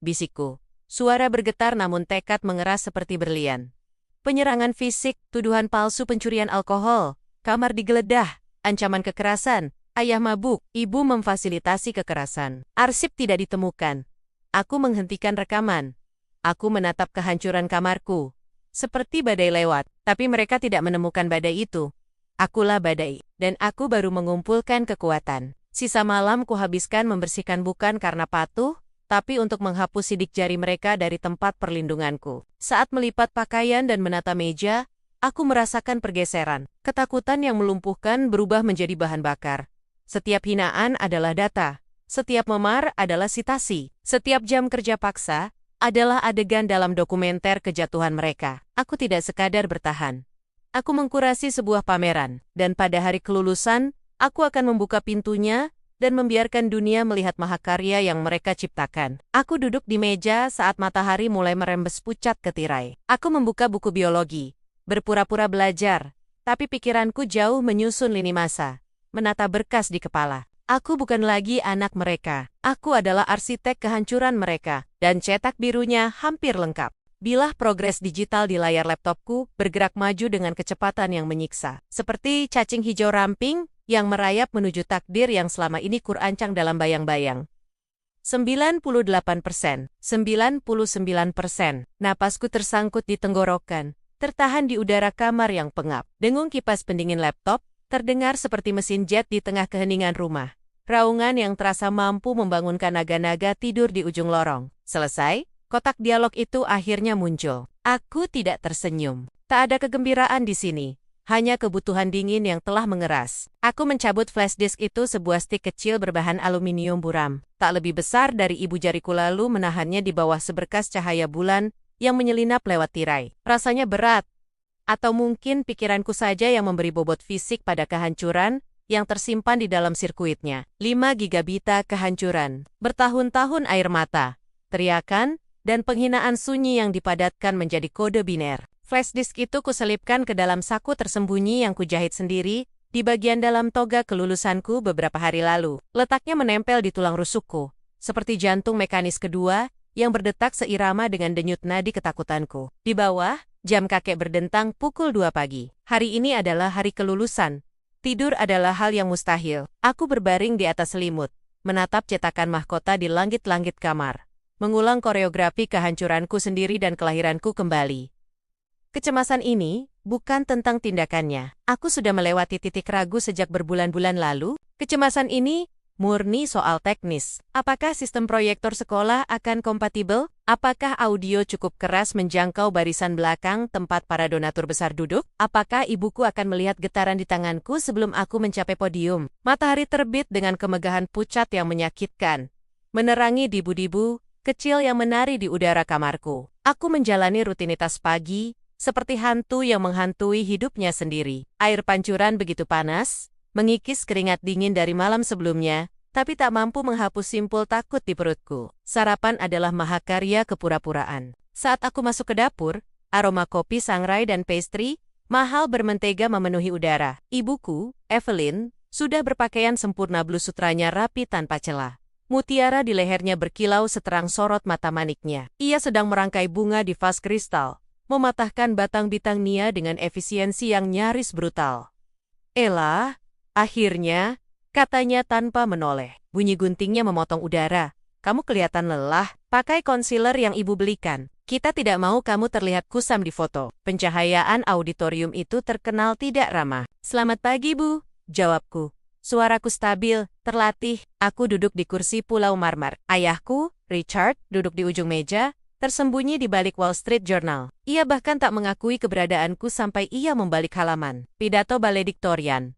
bisikku. Suara bergetar namun tekad mengeras seperti berlian. Penyerangan fisik, tuduhan palsu pencurian alkohol, kamar digeledah, ancaman kekerasan, ayah mabuk, ibu memfasilitasi kekerasan. Arsip tidak ditemukan. Aku menghentikan rekaman. Aku menatap kehancuran kamarku. Seperti badai lewat, tapi mereka tidak menemukan badai itu. Akulah badai, dan aku baru mengumpulkan kekuatan. Sisa malam kuhabiskan membersihkan bukan karena patuh, tapi untuk menghapus sidik jari mereka dari tempat perlindunganku. Saat melipat pakaian dan menata meja, aku merasakan pergeseran. Ketakutan yang melumpuhkan berubah menjadi bahan bakar. Setiap hinaan adalah data. Setiap memar adalah sitasi. Setiap jam kerja paksa adalah adegan dalam dokumenter kejatuhan mereka. Aku tidak sekadar bertahan. Aku mengkurasi sebuah pameran, dan pada hari kelulusan, aku akan membuka pintunya dan membiarkan dunia melihat mahakarya yang mereka ciptakan. Aku duduk di meja saat matahari mulai merembes pucat ke tirai. Aku membuka buku biologi. berpura-pura belajar. Tapi pikiranku jauh menyusun lini masa, menata berkas di kepala. Aku bukan lagi anak mereka. Aku adalah arsitek kehancuran mereka, dan cetak birunya hampir lengkap. Bilah progres digital di layar laptopku bergerak maju dengan kecepatan yang menyiksa. Seperti cacing hijau ramping yang merayap menuju takdir yang selama ini kurancang dalam bayang-bayang. 98%, 99%. Napasku tersangkut di tenggorokan, tertahan di udara kamar yang pengap. Dengung kipas pendingin laptop terdengar seperti mesin jet di tengah keheningan rumah. Raungan yang terasa mampu membangunkan naga-naga tidur di ujung lorong. Selesai, kotak dialog itu akhirnya muncul. Aku tidak tersenyum. Tak ada kegembiraan di sini. Hanya kebutuhan dingin yang telah mengeras. Aku mencabut flash disk itu, sebuah stik kecil berbahan aluminium buram. Tak lebih besar dari ibu jariku, lalu menahannya di bawah seberkas cahaya bulan yang menyelinap lewat tirai. Rasanya berat. Atau mungkin pikiranku saja yang memberi bobot fisik pada kehancuran yang tersimpan di dalam sirkuitnya. 5 gigabita kehancuran. Bertahun-tahun air mata, teriakan, dan penghinaan sunyi yang dipadatkan menjadi kode biner. Flash disk itu kuselipkan ke dalam saku tersembunyi yang kujahit sendiri di bagian dalam toga kelulusanku beberapa hari lalu. Letaknya menempel di tulang rusukku, seperti jantung mekanis kedua yang berdetak seirama dengan denyut nadi ketakutanku. Di bawah, jam kakek berdentang pukul 2 pagi. Hari ini adalah hari kelulusan. Tidur adalah hal yang mustahil. Aku berbaring di atas selimut, menatap cetakan mahkota di langit-langit kamar, mengulang koreografi kehancuranku sendiri dan kelahiranku kembali. Kecemasan ini bukan tentang tindakannya. Aku sudah melewati titik ragu sejak berbulan-bulan lalu. Kecemasan ini murni soal teknis. Apakah sistem proyektor sekolah akan kompatibel? Apakah audio cukup keras menjangkau barisan belakang tempat para donatur besar duduk? Apakah ibuku akan melihat getaran di tanganku sebelum aku mencapai podium? Matahari terbit dengan kemegahan pucat yang menyakitkan, menerangi dibu-dibu kecil yang menari di udara kamarku. Aku menjalani rutinitas pagi, seperti hantu yang menghantui hidupnya sendiri. Air pancuran begitu panas, mengikis keringat dingin dari malam sebelumnya, tapi tak mampu menghapus simpul takut di perutku. Sarapan adalah mahakarya kepura-puraan. Saat aku masuk ke dapur, aroma kopi sangrai dan pastry mahal bermentega memenuhi udara. Ibuku, Evelyn, sudah berpakaian sempurna, blus sutranya rapi tanpa celah. Mutiara di lehernya berkilau seterang sorot mata maniknya. Ia sedang merangkai bunga di vas kristal, mematahkan batang bitangnia dengan efisiensi yang nyaris brutal. "Ella," akhirnya, katanya tanpa menoleh. Bunyi guntingnya memotong udara. "Kamu kelihatan lelah. Pakai concealer yang ibu belikan. Kita tidak mau kamu terlihat kusam di foto." Pencahayaan auditorium itu terkenal tidak ramah. "Selamat pagi, Bu," jawabku. Suaraku stabil, terlatih. Aku duduk di kursi pulau marmer. Ayahku, Richard, duduk di ujung meja, tersembunyi di balik Wall Street Journal. Ia bahkan tak mengakui keberadaanku sampai ia membalik halaman. Pidato valediktorian.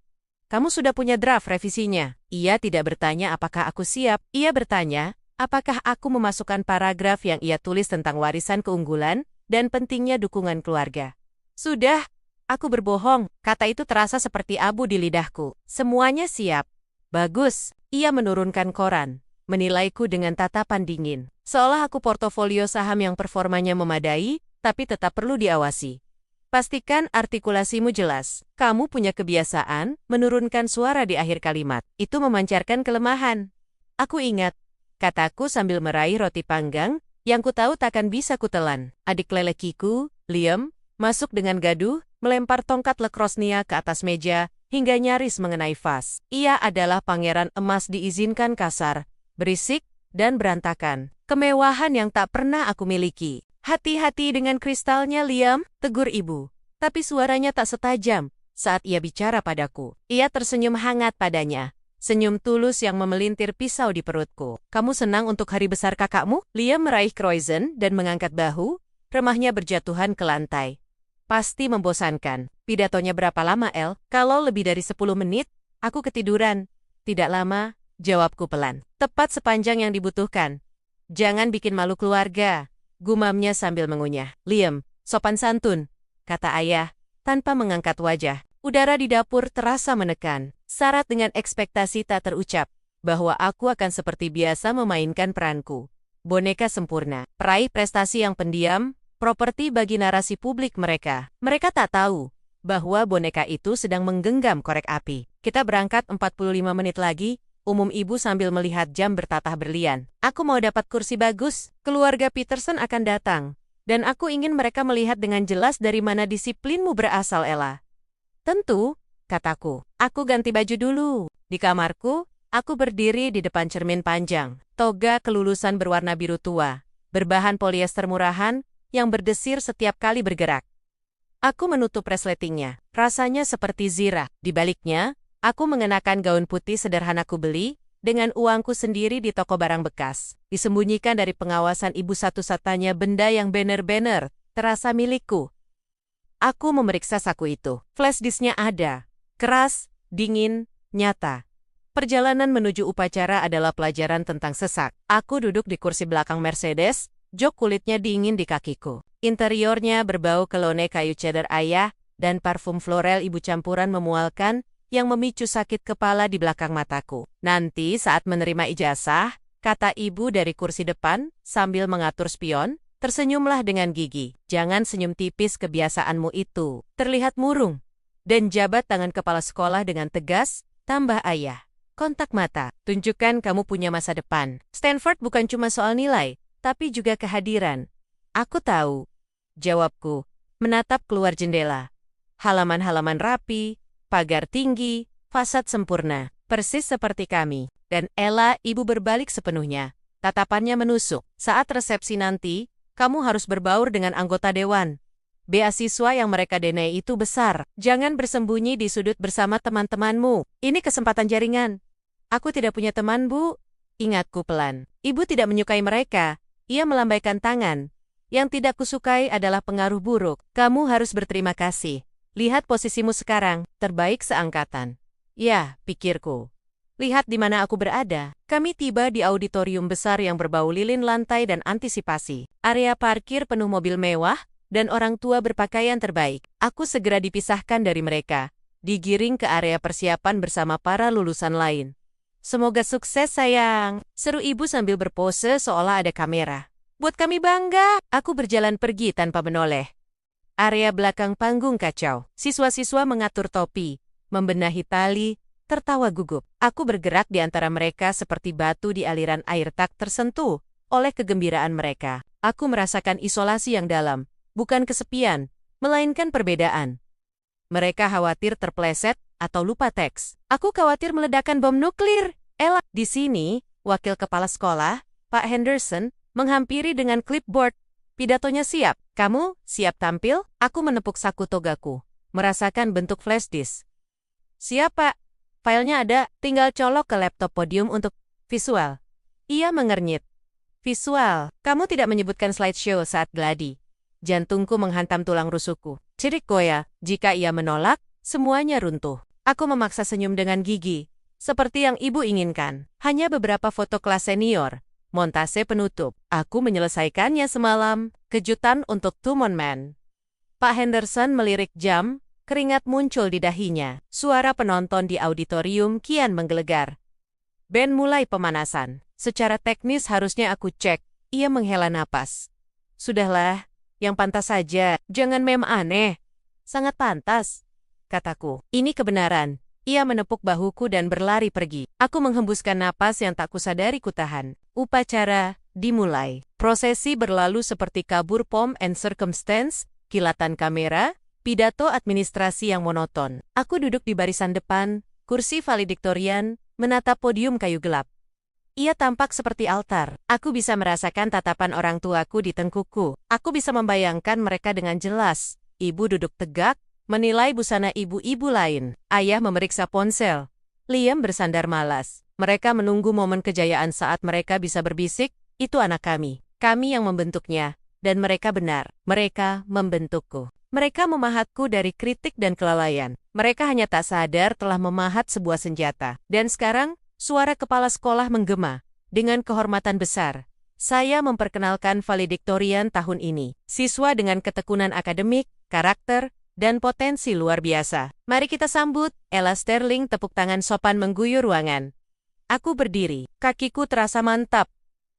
"Kamu sudah punya draft revisinya?" Ia tidak bertanya apakah aku siap. Ia bertanya, apakah aku memasukkan paragraf yang ia tulis tentang warisan keunggulan dan pentingnya dukungan keluarga. "Sudah." Aku berbohong, kata itu terasa seperti abu di lidahku. "Semuanya siap." "Bagus." Ia menurunkan koran, menilaiku dengan tatapan dingin. Seolah aku portofolio saham yang performanya memadai, tapi tetap perlu diawasi. "Pastikan artikulasimu jelas. Kamu punya kebiasaan menurunkan suara di akhir kalimat. Itu memancarkan kelemahan." "Aku ingat," kataku sambil meraih roti panggang, yang kutahu takkan bisa kutelan. Adik lelekiku, Liam, masuk dengan gaduh, melempar tongkat lacrosse Nia ke atas meja, hingga nyaris mengenai vas. Ia adalah pangeran emas, diizinkan kasar, berisik, dan berantakan. Kemewahan yang tak pernah aku miliki. "Hati-hati dengan kristalnya, Liam," tegur ibu. Tapi suaranya tak setajam saat ia bicara padaku. Ia tersenyum hangat padanya. Senyum tulus yang memelintir pisau di perutku. "Kamu senang untuk hari besar kakakmu?" Liam meraih croissant dan mengangkat bahu, remahnya berjatuhan ke lantai. "Pasti membosankan." "Pidatonya berapa lama, El?" "Kalau lebih dari 10 menit, aku ketiduran." "Tidak lama," jawabku pelan. "Tepat sepanjang yang dibutuhkan." "Jangan bikin malu keluarga," gumamnya sambil mengunyah. "Liam, sopan santun," kata ayah, tanpa mengangkat wajah. Udara di dapur terasa menekan, syarat dengan ekspektasi tak terucap, bahwa aku akan seperti biasa memainkan peranku. Boneka sempurna, peraih prestasi yang pendiam, properti bagi narasi publik mereka. Mereka tak tahu bahwa boneka itu sedang menggenggam korek api. Kita berangkat 45 menit lagi, umum ibu sambil melihat jam bertatah berlian. Aku mau dapat kursi bagus. Keluarga Peterson akan datang. Dan aku ingin mereka melihat dengan jelas dari mana disiplinmu berasal, Ella. Tentu, kataku. Aku ganti baju dulu. Di kamarku, aku berdiri di depan cermin panjang. Toga kelulusan berwarna biru tua, berbahan polyester murahan, yang berdesir setiap kali bergerak. Aku menutup resletingnya. Rasanya seperti zirah. Di baliknya, aku mengenakan gaun putih sederhana ku beli, dengan uangku sendiri di toko barang bekas. Disembunyikan dari pengawasan ibu satu-satunya benda yang benar-benar terasa milikku. Aku memeriksa saku itu. Flash disknya ada. Keras, dingin, nyata. Perjalanan menuju upacara adalah pelajaran tentang sesak. Aku duduk di kursi belakang Mercedes, jok kulitnya dingin di kakiku. Interiornya berbau kelone kayu cheddar ayah, dan parfum floral ibu campuran memualkan, yang memicu sakit kepala di belakang mataku. Nanti saat menerima ijazah, kata ibu dari kursi depan, sambil mengatur spion, tersenyumlah dengan gigi. Jangan senyum tipis kebiasaanmu itu. Terlihat murung. Dan jabat tangan kepala sekolah dengan tegas, tambah ayah. Kontak mata. Tunjukkan kamu punya masa depan. Stanford bukan cuma soal nilai, tapi juga kehadiran. Aku tahu. Jawabku, menatap keluar jendela. Halaman-halaman rapi, pagar tinggi, fasad sempurna, persis seperti kami. Dan Ella, ibu berbalik sepenuhnya. Tatapannya menusuk. Saat resepsi nanti, kamu harus berbaur dengan anggota dewan. Beasiswa yang mereka denai itu besar. Jangan bersembunyi di sudut bersama teman-temanmu. Ini kesempatan jaringan. Aku tidak punya teman, Bu. Ingatku pelan. Ibu tidak menyukai mereka. Ia melambaikan tangan. Yang tidak kusukai adalah pengaruh buruk. Kamu harus berterima kasih. Lihat posisimu sekarang, terbaik seangkatan. Ya, pikirku. Lihat di mana aku berada. Kami tiba di auditorium besar yang berbau lilin lantai dan antisipasi. Area parkir penuh mobil mewah, dan orang tua berpakaian terbaik. Aku segera dipisahkan dari mereka, digiring ke area persiapan bersama para lulusan lain. Semoga sukses, sayang, seru ibu sambil berpose seolah ada kamera. Buat kami bangga. Aku berjalan pergi tanpa menoleh. Area belakang panggung kacau. Siswa-siswa mengatur topi, membenahi tali, tertawa gugup. Aku bergerak di antara mereka seperti batu di aliran air tak tersentuh oleh kegembiraan mereka. Aku merasakan isolasi yang dalam, bukan kesepian, melainkan perbedaan. Mereka khawatir terpleset atau lupa teks. Aku khawatir meledakkan bom nuklir. Ella, di sini, wakil kepala sekolah, Pak Henderson, menghampiri dengan clipboard. Pidatonya siap. Kamu siap tampil? Aku menepuk saku togaku, merasakan bentuk flash disk. Siap, Pak. Filenya ada, tinggal colok ke laptop podium untuk visual. Ia mengernyit. Visual. Kamu tidak menyebutkan slideshow saat gladi. Jantungku menghantam tulang rusukku. Cirik goya, jika ia menolak, semuanya runtuh. Aku memaksa senyum dengan gigi, seperti yang ibu inginkan. Hanya beberapa foto kelas senior. Montase penutup. Aku menyelesaikannya semalam. Kejutan untuk Tumon Man. Pak Henderson melirik jam, keringat muncul di dahinya. Suara penonton di auditorium kian menggelegar. Band mulai pemanasan. Secara teknis harusnya aku cek. Ia menghela napas. Sudahlah, yang pantas saja. Jangan meme aneh. Sangat pantas, kataku. Ini kebenaran. Ia menepuk bahuku dan berlari pergi. Aku menghembuskan napas yang tak kusadari kutahan. Upacara dimulai. Prosesi berlalu seperti kabur pomp and circumstance, kilatan kamera, pidato administrasi yang monoton. Aku duduk di barisan depan, kursi valediktorian, menatap podium kayu gelap. Ia tampak seperti altar. Aku bisa merasakan tatapan orang tuaku di tengkukku. Aku bisa membayangkan mereka dengan jelas. Ibu duduk tegak, menilai busana ibu-ibu lain. Ayah memeriksa ponsel. Liam bersandar malas. Mereka menunggu momen kejayaan saat mereka bisa berbisik, itu anak kami. Kami yang membentuknya. Dan mereka benar. Mereka membentukku. Mereka memahatku dari kritik dan kelalaian. Mereka hanya tak sadar telah memahat sebuah senjata. Dan sekarang, suara kepala sekolah menggema. Dengan kehormatan besar, saya memperkenalkan valediktorian tahun ini. Siswa dengan ketekunan akademik, karakter, dan potensi luar biasa. Mari kita sambut. Ella Sterling tepuk tangan sopan mengguyur ruangan. Aku berdiri. Kakiku terasa mantap.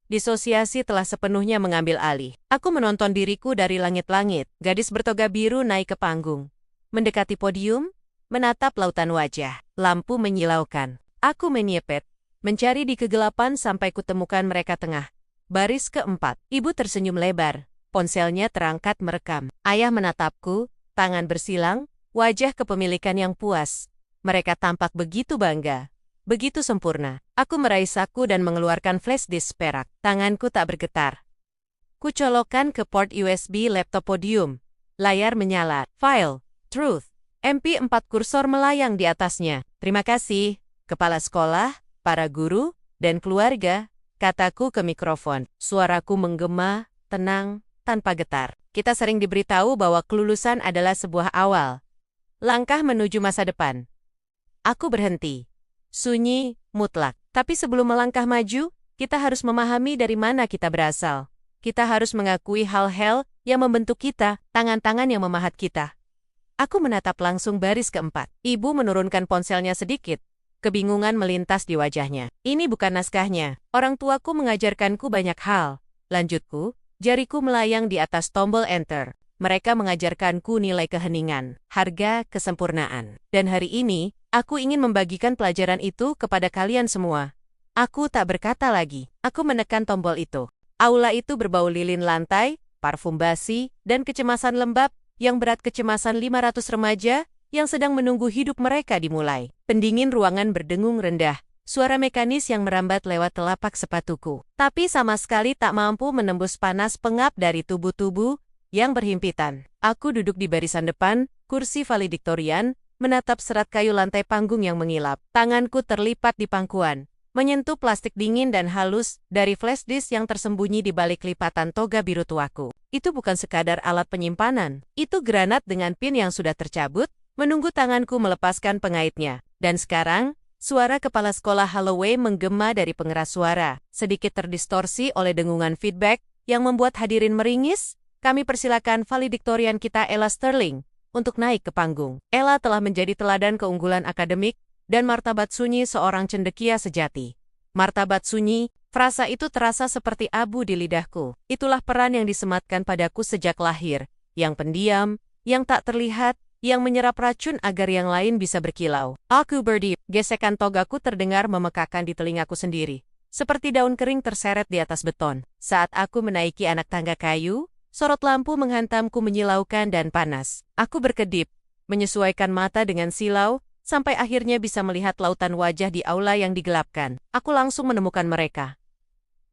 Disosiasi telah sepenuhnya mengambil alih. Aku menonton diriku dari langit-langit. Gadis bertoga biru naik ke panggung. Mendekati podium, menatap lautan wajah. Lampu menyilaukan. Aku menyepet, mencari di kegelapan sampai kutemukan mereka tengah. Baris keempat. Ibu tersenyum lebar. Ponselnya terangkat merekam. Ayah menatapku, tangan bersilang, wajah kepemilikan yang puas. Mereka tampak begitu bangga. Begitu sempurna. Aku meraih saku dan mengeluarkan flash disk perak. Tanganku tak bergetar. Kucolokkan ke port USB laptop podium. Layar menyala. File. Truth. MP4 kursor melayang di atasnya. Terima kasih, kepala sekolah, para guru, dan keluarga, kataku ke mikrofon. Suaraku menggema, tenang, tanpa getar. Kita sering diberitahu bahwa kelulusan adalah sebuah awal. Langkah menuju masa depan. Aku berhenti. Sunyi, mutlak. Tapi sebelum melangkah maju, kita harus memahami dari mana kita berasal. Kita harus mengakui hal-hal yang membentuk kita, tangan-tangan yang memahat kita. Aku menatap langsung baris keempat. Ibu menurunkan ponselnya sedikit. Kebingungan melintas di wajahnya. Ini bukan naskahnya. Orang tuaku mengajarkanku banyak hal. Lanjutku, jariku melayang di atas tombol enter. Mereka mengajarkanku nilai keheningan, harga kesempurnaan. Dan hari ini, aku ingin membagikan pelajaran itu kepada kalian semua. Aku tak berkata lagi. Aku menekan tombol itu. Aula itu berbau lilin lantai, parfum basi, dan kecemasan lembab, yang berat kecemasan 500 remaja, yang sedang menunggu hidup mereka dimulai. Pendingin ruangan berdengung rendah. Suara mekanis yang merambat lewat telapak sepatuku. Tapi sama sekali tak mampu menembus panas pengap dari tubuh-tubuh yang berhimpitan. Aku duduk di barisan depan, kursi valediktorian, menatap serat kayu lantai panggung yang mengilap. Tanganku terlipat di pangkuan, menyentuh plastik dingin dan halus dari flash disk yang tersembunyi di balik lipatan toga biru tuaku. Itu bukan sekadar alat penyimpanan. Itu granat dengan pin yang sudah tercabut, menunggu tanganku melepaskan pengaitnya. Dan sekarang, suara kepala sekolah Holloway menggema dari pengeras suara, sedikit terdistorsi oleh dengungan feedback yang membuat hadirin meringis. Kami persilakan valediktorian kita Ella Sterling untuk naik ke panggung. Ella telah menjadi teladan keunggulan akademik dan martabat sunyi seorang cendekia sejati. Martabat sunyi, frasa itu terasa seperti abu di lidahku. Itulah peran yang disematkan padaku sejak lahir, yang pendiam, yang tak terlihat, yang menyerap racun agar yang lain bisa berkilau. Aku berdiam, gesekan togaku terdengar memekakan di telingaku sendiri, seperti daun kering terseret di atas beton. Saat aku menaiki anak tangga kayu, sorot lampu menghantamku menyilaukan dan panas. Aku berkedip, menyesuaikan mata dengan silau, sampai akhirnya bisa melihat lautan wajah di aula yang digelapkan. Aku langsung menemukan mereka.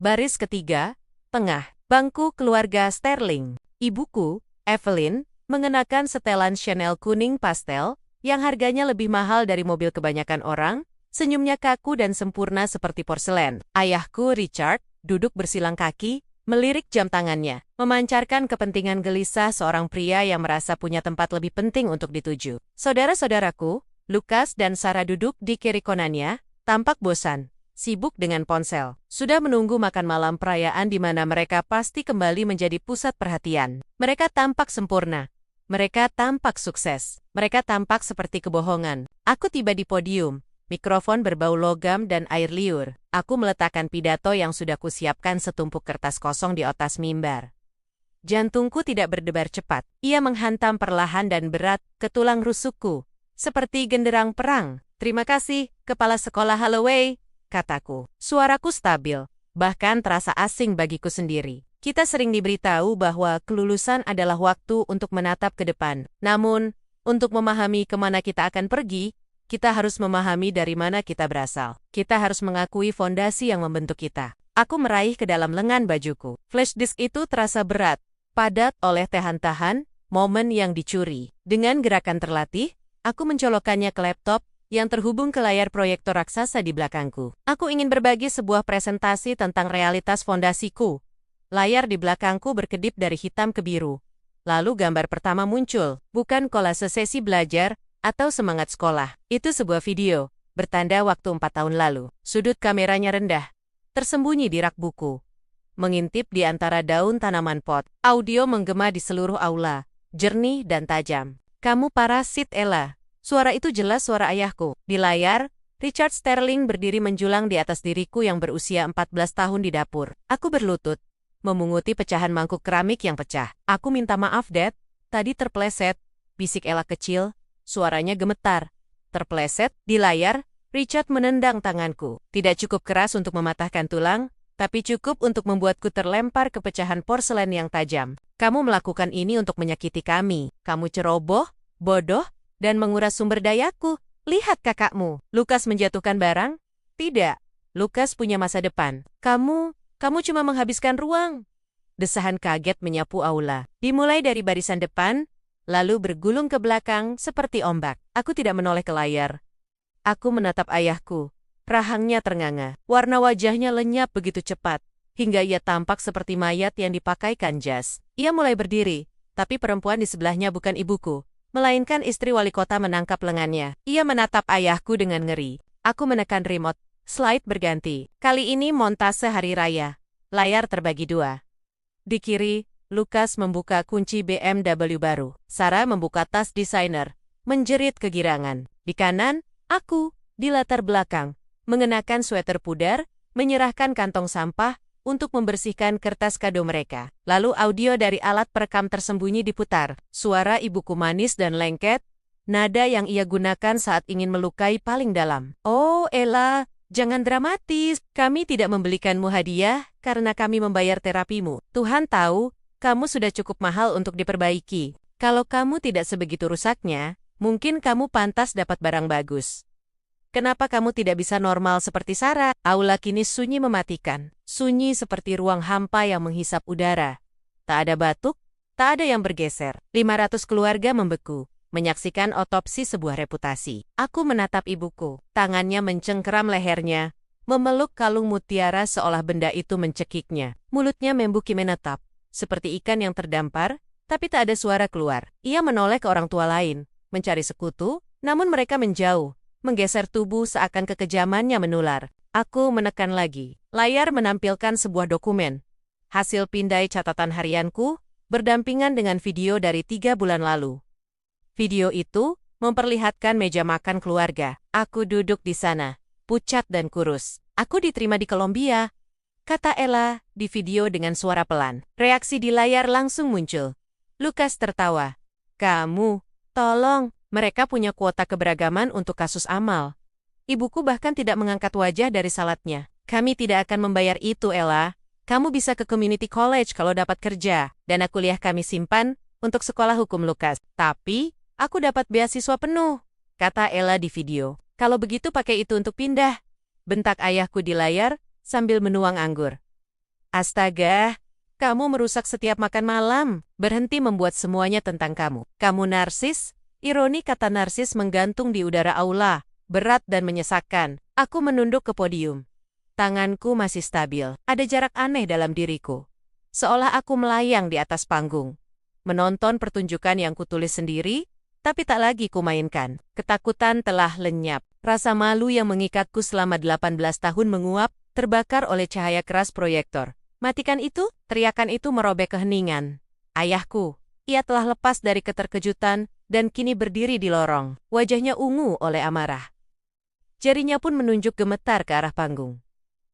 Baris ketiga, tengah, bangku keluarga Sterling. Ibuku, Evelyn, mengenakan setelan Chanel kuning pastel, yang harganya lebih mahal dari mobil kebanyakan orang, senyumnya kaku dan sempurna seperti porselen. Ayahku, Richard, duduk bersilang kaki, melirik jam tangannya, memancarkan kepentingan gelisah seorang pria yang merasa punya tempat lebih penting untuk dituju. Saudara-saudaraku, Lucas dan Sarah duduk di kiri kanannya, tampak bosan, sibuk dengan ponsel. Sudah menunggu makan malam perayaan di mana mereka pasti kembali menjadi pusat perhatian. Mereka tampak sempurna. Mereka tampak sukses. Mereka tampak seperti kebohongan. Aku tiba di podium. Mikrofon berbau logam dan air liur. Aku meletakkan pidato yang sudah kusiapkan setumpuk kertas kosong di atas mimbar. Jantungku tidak berdebar cepat. Ia menghantam perlahan dan berat ke tulang rusukku, seperti genderang perang. Terima kasih, kepala sekolah Holloway, kataku. Suaraku stabil, bahkan terasa asing bagiku sendiri. Kita sering diberitahu bahwa kelulusan adalah waktu untuk menatap ke depan. Namun, untuk memahami kemana kita akan pergi, kita harus memahami dari mana kita berasal. Kita harus mengakui fondasi yang membentuk kita. Aku meraih ke dalam lengan bajuku. Flash disk itu terasa berat, padat oleh tahan-tahan, momen yang dicuri. Dengan gerakan terlatih, aku mencolokkannya ke laptop yang terhubung ke layar proyektor raksasa di belakangku. Aku ingin berbagi sebuah presentasi tentang realitas fondasiku. Layar di belakangku berkedip dari hitam ke biru. Lalu gambar pertama muncul, bukan kolase sesi belajar atau semangat sekolah. Itu sebuah video, bertanda waktu 4 tahun lalu. Sudut kameranya rendah, tersembunyi di rak buku. Mengintip di antara daun tanaman pot. Audio menggema di seluruh aula, jernih dan tajam. Kamu parasit, Ella. Suara itu jelas suara ayahku. Di layar, Richard Sterling berdiri menjulang di atas diriku yang berusia 14 tahun di dapur. Aku berlutut, memunguti pecahan mangkuk keramik yang pecah. Aku minta maaf, Dad. Tadi terpleset, bisik Ella kecil, suaranya gemetar. Terpleset, di layar, Richard menendang tanganku. Tidak cukup keras untuk mematahkan tulang, tapi cukup untuk membuatku terlempar ke pecahan porselen yang tajam. Kamu melakukan ini untuk menyakiti kami. Kamu ceroboh, bodoh, dan menguras sumber dayaku. Lihat kakakmu. Lukas menjatuhkan barang? Tidak. Lukas punya masa depan. Kamu cuma menghabiskan ruang. Desahan kaget menyapu aula. Dimulai dari barisan depan, lalu bergulung ke belakang seperti ombak. Aku tidak menoleh ke layar. Aku menatap ayahku. Rahangnya ternganga. Warna wajahnya lenyap begitu cepat, hingga ia tampak seperti mayat yang dipakaikan jas. Ia mulai berdiri, tapi perempuan di sebelahnya bukan ibuku, melainkan istri wali kota menangkap lengannya. Ia menatap ayahku dengan ngeri. Aku menekan remote. Slide berganti. Kali ini montase hari raya. Layar terbagi dua. Di kiri, Lukas membuka kunci BMW baru. Sarah membuka tas desainer, menjerit kegirangan. Di kanan, aku, di latar belakang, mengenakan sweater pudar, menyerahkan kantong sampah untuk membersihkan kertas kado mereka. Lalu audio dari alat perekam tersembunyi diputar. Suara ibuku manis dan lengket, nada yang ia gunakan saat ingin melukai paling dalam. Oh, Ella, jangan dramatis. Kami tidak membelikanmu hadiah karena kami membayar terapimu. Tuhan tahu, kamu sudah cukup mahal untuk diperbaiki. Kalau kamu tidak sebegitu rusaknya, mungkin kamu pantas dapat barang bagus. Kenapa kamu tidak bisa normal seperti Sarah? Aula kini sunyi mematikan. Sunyi seperti ruang hampa yang menghisap udara. Tak ada batuk, tak ada yang bergeser. 500 keluarga membeku, menyaksikan otopsi sebuah reputasi. Aku menatap ibuku. Tangannya mencengkeram lehernya, memeluk kalung mutiara seolah benda itu mencekiknya. Mulutnya membuki menetap, seperti ikan yang terdampar, tapi tak ada suara keluar. Ia menoleh ke orang tua lain, mencari sekutu, namun mereka menjauh, menggeser tubuh seakan kekejamannya menular. Aku menekan lagi. Layar menampilkan sebuah dokumen. Hasil pindai catatan harianku, berdampingan dengan video dari 3 bulan lalu. Video itu memperlihatkan meja makan keluarga. Aku duduk di sana, pucat dan kurus. Aku diterima di Kolombia, kata Ella di video dengan suara pelan. Reaksi di layar langsung muncul. Lukas tertawa. Kamu, tolong. Mereka punya kuota keberagaman untuk kasus amal. Ibuku bahkan tidak mengangkat wajah dari saladnya. Kami tidak akan membayar itu, Ella. Kamu bisa ke community college kalau dapat kerja, dan kuliah kami simpan untuk sekolah hukum Lukas. Tapi, aku dapat beasiswa penuh, kata Ella di video. Kalau begitu pakai itu untuk pindah, bentak ayahku di layar sambil menuang anggur. Astaga, kamu merusak setiap makan malam. Berhenti membuat semuanya tentang kamu. Kamu narsis? Ironi kata narsis menggantung di udara aula, berat dan menyesakkan. Aku menunduk ke podium. Tanganku masih stabil. Ada jarak aneh dalam diriku. Seolah aku melayang di atas panggung. Menonton pertunjukan yang kutulis sendiri, tapi tak lagi kumainkan. Ketakutan telah lenyap. Rasa malu yang mengikatku selama 18 tahun menguap, terbakar oleh cahaya keras proyektor. Matikan itu, teriakan itu merobek keheningan. Ayahku, ia telah lepas dari keterkejutan, dan kini berdiri di lorong. Wajahnya ungu oleh amarah. Jarinya pun menunjuk gemetar ke arah panggung.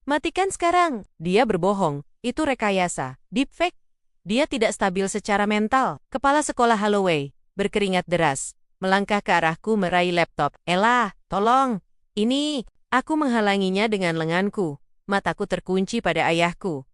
Matikan sekarang. Dia berbohong. Itu rekayasa. Deepfake. Dia tidak stabil secara mental. Kepala sekolah Holloway, berkeringat deras, melangkah ke arahku meraih laptop. Ella, tolong. Ini. Aku menghalanginya dengan lenganku. Mataku terkunci pada ayahku.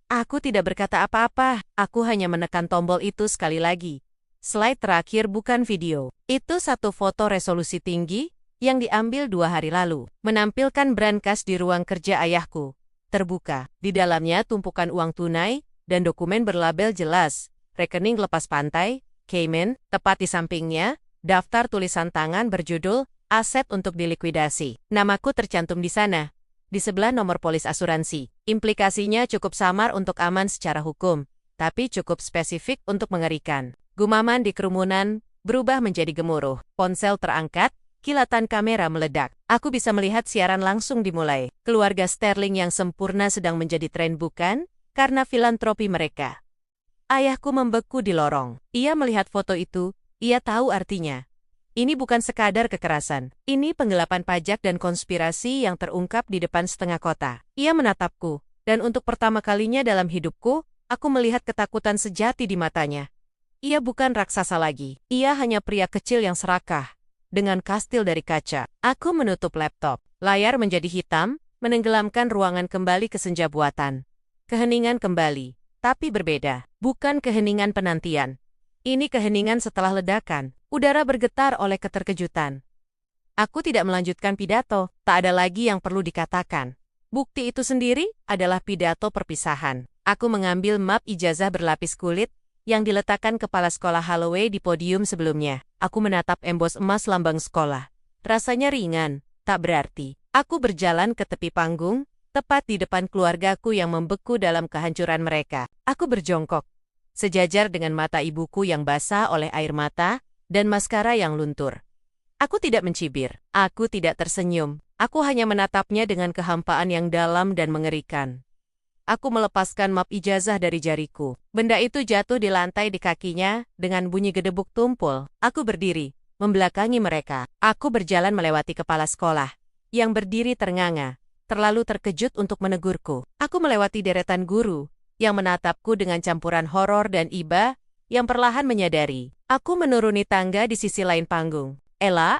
Aku tidak berkata apa-apa. Aku hanya menekan tombol itu sekali lagi. Slide terakhir bukan video. Itu satu foto resolusi tinggi yang diambil 2 hari lalu. Menampilkan brankas di ruang kerja ayahku. Terbuka. Di dalamnya tumpukan uang tunai dan dokumen berlabel jelas. Rekening lepas pantai, Cayman, tepat di sampingnya, daftar tulisan tangan berjudul aset untuk dilikuidasi. Namaku tercantum di sana. Di sebelah nomor polis asuransi. Implikasinya cukup samar untuk aman secara hukum, tapi cukup spesifik untuk mengerikan. Gumaman di kerumunan berubah menjadi gemuruh. Ponsel terangkat, kilatan kamera meledak. Aku bisa melihat siaran langsung dimulai. Keluarga Sterling yang sempurna sedang menjadi tren bukan? Karena filantropi mereka. Ayahku membeku di lorong. Ia melihat foto itu, ia tahu artinya. Ini bukan sekadar kekerasan. Ini penggelapan pajak dan konspirasi yang terungkap di depan setengah kota. Ia menatapku, dan untuk pertama kalinya dalam hidupku, aku melihat ketakutan sejati di matanya. Ia bukan raksasa lagi. Ia hanya pria kecil yang serakah, dengan kastil dari kaca. Aku menutup laptop. Layar menjadi hitam, menenggelamkan ruangan kembali ke senja buatan. Keheningan kembali, tapi berbeda. Bukan keheningan penantian. Ini keheningan setelah ledakan. Udara bergetar oleh keterkejutan. Aku tidak melanjutkan pidato, tak ada lagi yang perlu dikatakan. Bukti itu sendiri adalah pidato perpisahan. Aku mengambil map ijazah berlapis kulit yang diletakkan kepala sekolah Holloway di podium sebelumnya. Aku menatap embos emas lambang sekolah. Rasanya ringan, tak berarti. Aku berjalan ke tepi panggung, tepat di depan keluargaku yang membeku dalam kehancuran mereka. Aku berjongkok, sejajar dengan mata ibuku yang basah oleh air mata, dan maskara yang luntur. Aku tidak mencibir, aku tidak tersenyum, aku hanya menatapnya dengan kehampaan yang dalam dan mengerikan. Aku melepaskan map ijazah dari jariku. Benda itu jatuh di lantai di kakinya, dengan bunyi gedebuk tumpul. Aku berdiri, membelakangi mereka. Aku berjalan melewati kepala sekolah, yang berdiri ternganga, terlalu terkejut untuk menegurku. Aku melewati deretan guru, yang menatapku dengan campuran horor dan iba, yang perlahan menyadari. Aku menuruni tangga di sisi lain panggung. Ella,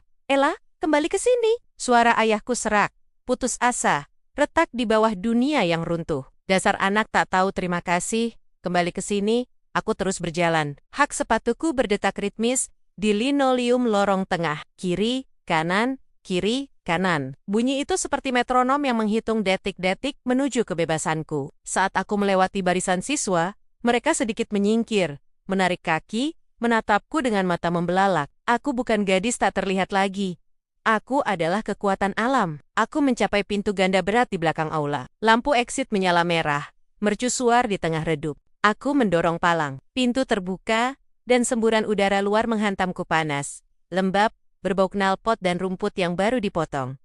kembali ke sini. Suara ayahku serak, putus asa, retak di bawah dunia yang runtuh. Dasar anak tak tahu terima kasih. Kembali ke sini, aku terus berjalan. Hak sepatuku berdetak ritmis di linoleum lorong tengah. Kiri, kanan, kiri, kanan. Bunyi itu seperti metronom yang menghitung detik-detik menuju kebebasanku. Saat aku melewati barisan siswa, mereka sedikit menyingkir, menarik kaki, menatapku dengan mata membelalak. Aku bukan gadis tak terlihat lagi. Aku adalah kekuatan alam. Aku mencapai pintu ganda berat di belakang aula. Lampu exit menyala merah, mercusuar di tengah redup. Aku mendorong palang. Pintu terbuka, dan semburan udara luar menghantamku panas, lembab, berbau knalpot dan rumput yang baru dipotong.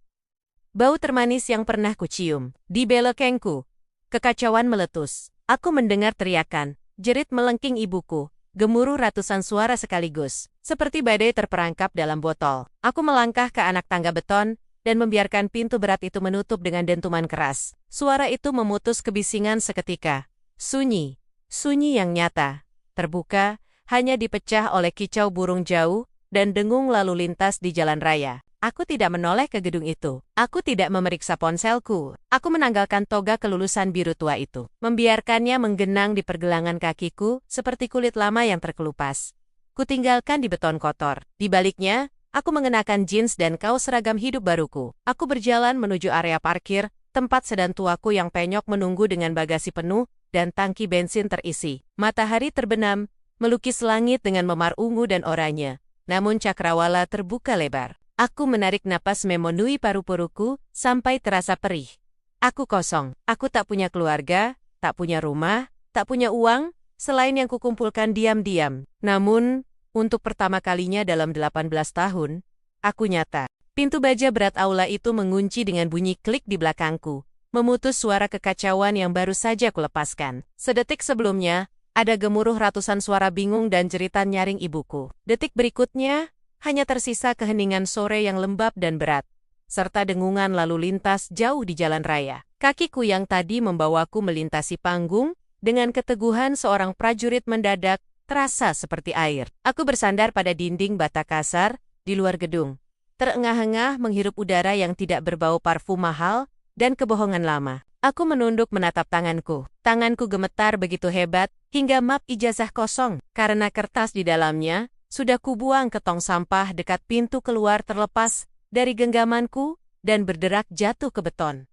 Bau termanis yang pernah kucium. Di belakangku, kekacauan meletus. Aku mendengar teriakan, jerit melengking ibuku, gemuruh ratusan suara sekaligus, seperti badai terperangkap dalam botol. Aku melangkah ke anak tangga beton, dan membiarkan pintu berat itu menutup dengan dentuman keras. Suara itu memutus kebisingan seketika. Sunyi, sunyi yang nyata, terbuka, hanya dipecah oleh kicau burung jauh, dan dengung lalu lintas di jalan raya. Aku tidak menoleh ke gedung itu. Aku tidak memeriksa ponselku. Aku menanggalkan toga kelulusan biru tua itu, membiarkannya menggenang di pergelangan kakiku seperti kulit lama yang terkelupas. Kutinggalkan di beton kotor. Di baliknya, aku mengenakan jeans dan kaos seragam hidup baruku. Aku berjalan menuju area parkir, tempat sedan tuaku yang penyok menunggu dengan bagasi penuh dan tangki bensin terisi. Matahari terbenam, melukis langit dengan memar ungu dan oranye. Namun cakrawala terbuka lebar. Aku menarik napas memenuhi paru-paruku sampai terasa perih. Aku kosong. Aku tak punya keluarga, tak punya rumah, tak punya uang, selain yang kukumpulkan diam-diam. Namun, untuk pertama kalinya dalam 18 tahun, aku nyata. Pintu baja berat aula itu mengunci dengan bunyi klik di belakangku, memutus suara kekacauan yang baru saja kulepaskan. Sedetik sebelumnya, ada gemuruh ratusan suara bingung dan jeritan nyaring ibuku. Detik berikutnya, hanya tersisa keheningan sore yang lembab dan berat, serta dengungan lalu lintas jauh di jalan raya. Kakiku yang tadi membawaku melintasi panggung, dengan keteguhan seorang prajurit mendadak, terasa seperti air. Aku bersandar pada dinding bata kasar, di luar gedung. Terengah-engah menghirup udara yang tidak berbau parfum mahal, dan kebohongan lama. Aku menunduk menatap tanganku. Tanganku gemetar begitu hebat, hingga map ijazah kosong, karena kertas di dalamnya sudah kubuang ke tong sampah dekat pintu keluar terlepas dari genggamanku dan berderak jatuh ke beton.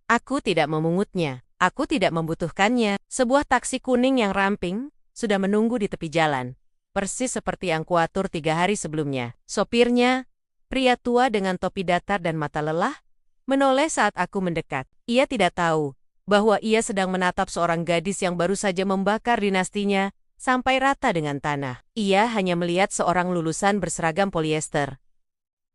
Aku tidak memungutnya. Aku tidak membutuhkannya. Sebuah taksi kuning yang ramping sudah menunggu di tepi jalan, persis seperti yang kuatur 3 hari sebelumnya. Sopirnya, pria tua dengan topi datar dan mata lelah, menoleh saat aku mendekat. Ia tidak tahu bahwa ia sedang menatap seorang gadis yang baru saja membakar dinastinya sampai rata dengan tanah. Ia hanya melihat seorang lulusan berseragam polyester.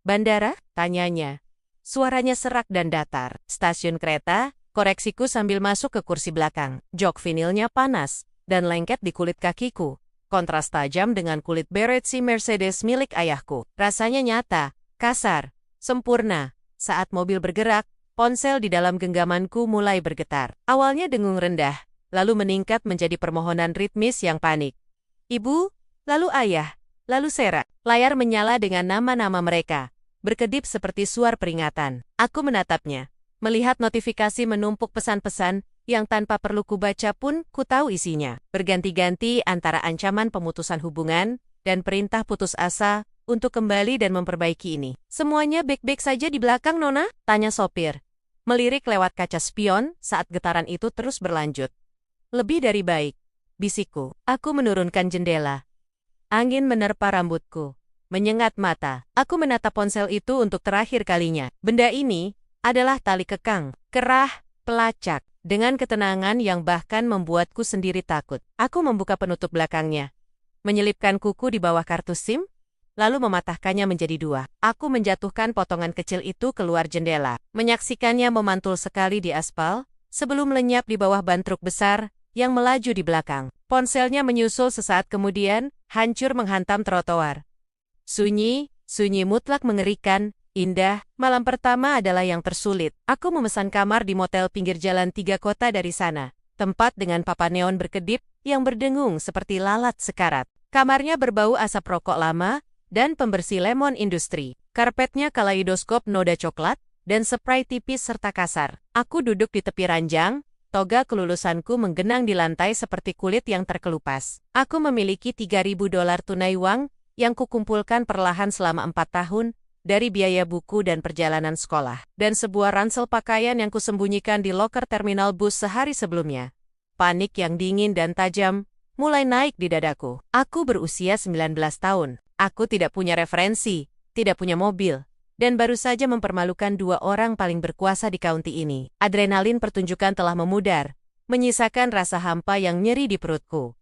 Bandara? Tanyanya. Suaranya serak dan datar. Stasiun kereta? Koreksiku sambil masuk ke kursi belakang. Jok vinilnya panas dan lengket di kulit kakiku. kontras tajam dengan kulit Beretsi Mercedes milik ayahku. Rasanya nyata, kasar, sempurna. Saat mobil bergerak, ponsel di dalam genggamanku mulai bergetar. Awalnya dengung rendah, lalu meningkat menjadi permohonan ritmis yang panik. Ibu, lalu ayah, lalu Sera. Layar menyala dengan nama-nama mereka, berkedip seperti suar peringatan. Aku menatapnya, melihat notifikasi menumpuk pesan-pesan yang tanpa perlu kubaca pun ku tahu isinya. Berganti-ganti antara ancaman pemutusan hubungan dan perintah putus asa untuk kembali dan memperbaiki ini. Semuanya baik-baik saja di belakang, Nona? Tanya sopir, melirik lewat kaca spion saat getaran itu terus berlanjut. Lebih dari baik, bisikku. Aku menurunkan jendela. Angin menerpa rambutku, menyengat mata. Aku menatap ponsel itu untuk terakhir kalinya. Benda ini adalah tali kekang, kerah, pelacak, dengan ketenangan yang bahkan membuatku sendiri takut. Aku membuka penutup belakangnya, menyelipkan kuku di bawah kartu SIM, lalu mematahkannya menjadi dua. Aku menjatuhkan potongan kecil itu keluar jendela, menyaksikannya memantul sekali di aspal, sebelum lenyap di bawah ban truk besar yang melaju di belakang. Ponselnya menyusul sesaat kemudian, hancur menghantam trotoar. Sunyi, sunyi mutlak mengerikan. Indah, malam pertama adalah yang tersulit. Aku memesan kamar di motel pinggir jalan 3 kota dari sana. Tempat dengan papan neon berkedip yang berdengung seperti lalat sekarat. Kamarnya berbau asap rokok lama dan pembersih lemon industri. Karpetnya kaleidoskop noda coklat dan spray tipis serta kasar. Aku duduk di tepi ranjang, toga kelulusanku menggenang di lantai seperti kulit yang terkelupas. Aku memiliki $3.000 tunai uang yang kukumpulkan perlahan selama 4 tahun, dari biaya buku dan perjalanan sekolah, dan sebuah ransel pakaian yang kusembunyikan di loker terminal bus sehari sebelumnya. Panik yang dingin dan tajam mulai naik di dadaku. Aku berusia 19 tahun. Aku tidak punya referensi, tidak punya mobil, dan baru saja mempermalukan 2 orang paling berkuasa di kaunti ini. Adrenalin pertunjukan telah memudar, menyisakan rasa hampa yang nyeri di perutku.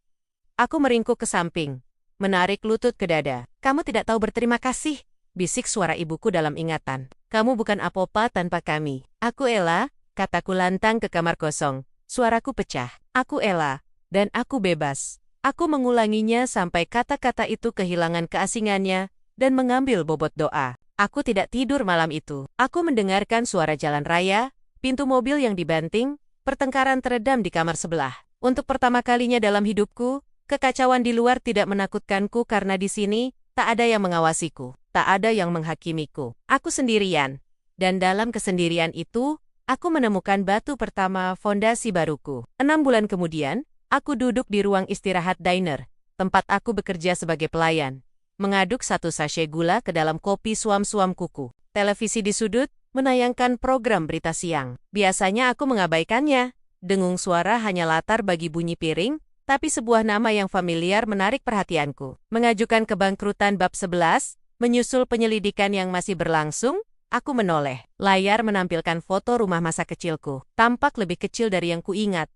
Aku meringkuk ke samping, menarik lutut ke dada. Kamu tidak tahu berterima kasih, bisik suara ibuku dalam ingatan. Kamu bukan apa-apa tanpa kami. Aku Ella, kataku lantang ke kamar kosong. Suaraku pecah. Aku Ella, dan aku bebas. Aku mengulanginya sampai kata-kata itu kehilangan keasingannya dan mengambil bobot doa. Aku tidak tidur malam itu. Aku mendengarkan suara jalan raya, pintu mobil yang dibanting, pertengkaran teredam di kamar sebelah. Untuk pertama kalinya dalam hidupku, kekacauan di luar tidak menakutkanku karena di sini tak ada yang mengawasiku. Tak ada yang menghakimiku. Aku sendirian. Dan dalam kesendirian itu, aku menemukan batu pertama fondasi baruku. 6 bulan kemudian, aku duduk di ruang istirahat diner, tempat aku bekerja sebagai pelayan, mengaduk 1 sachet gula ke dalam kopi suam-suam kuku. Televisi di sudut menayangkan program berita siang. Biasanya aku mengabaikannya. Dengung suara hanya latar bagi bunyi piring, tapi sebuah nama yang familiar menarik perhatianku. Mengajukan kebangkrutan bab 11, menyusul penyelidikan yang masih berlangsung, aku menoleh. Layar menampilkan foto rumah masa kecilku. Tampak lebih kecil dari yang kuingat.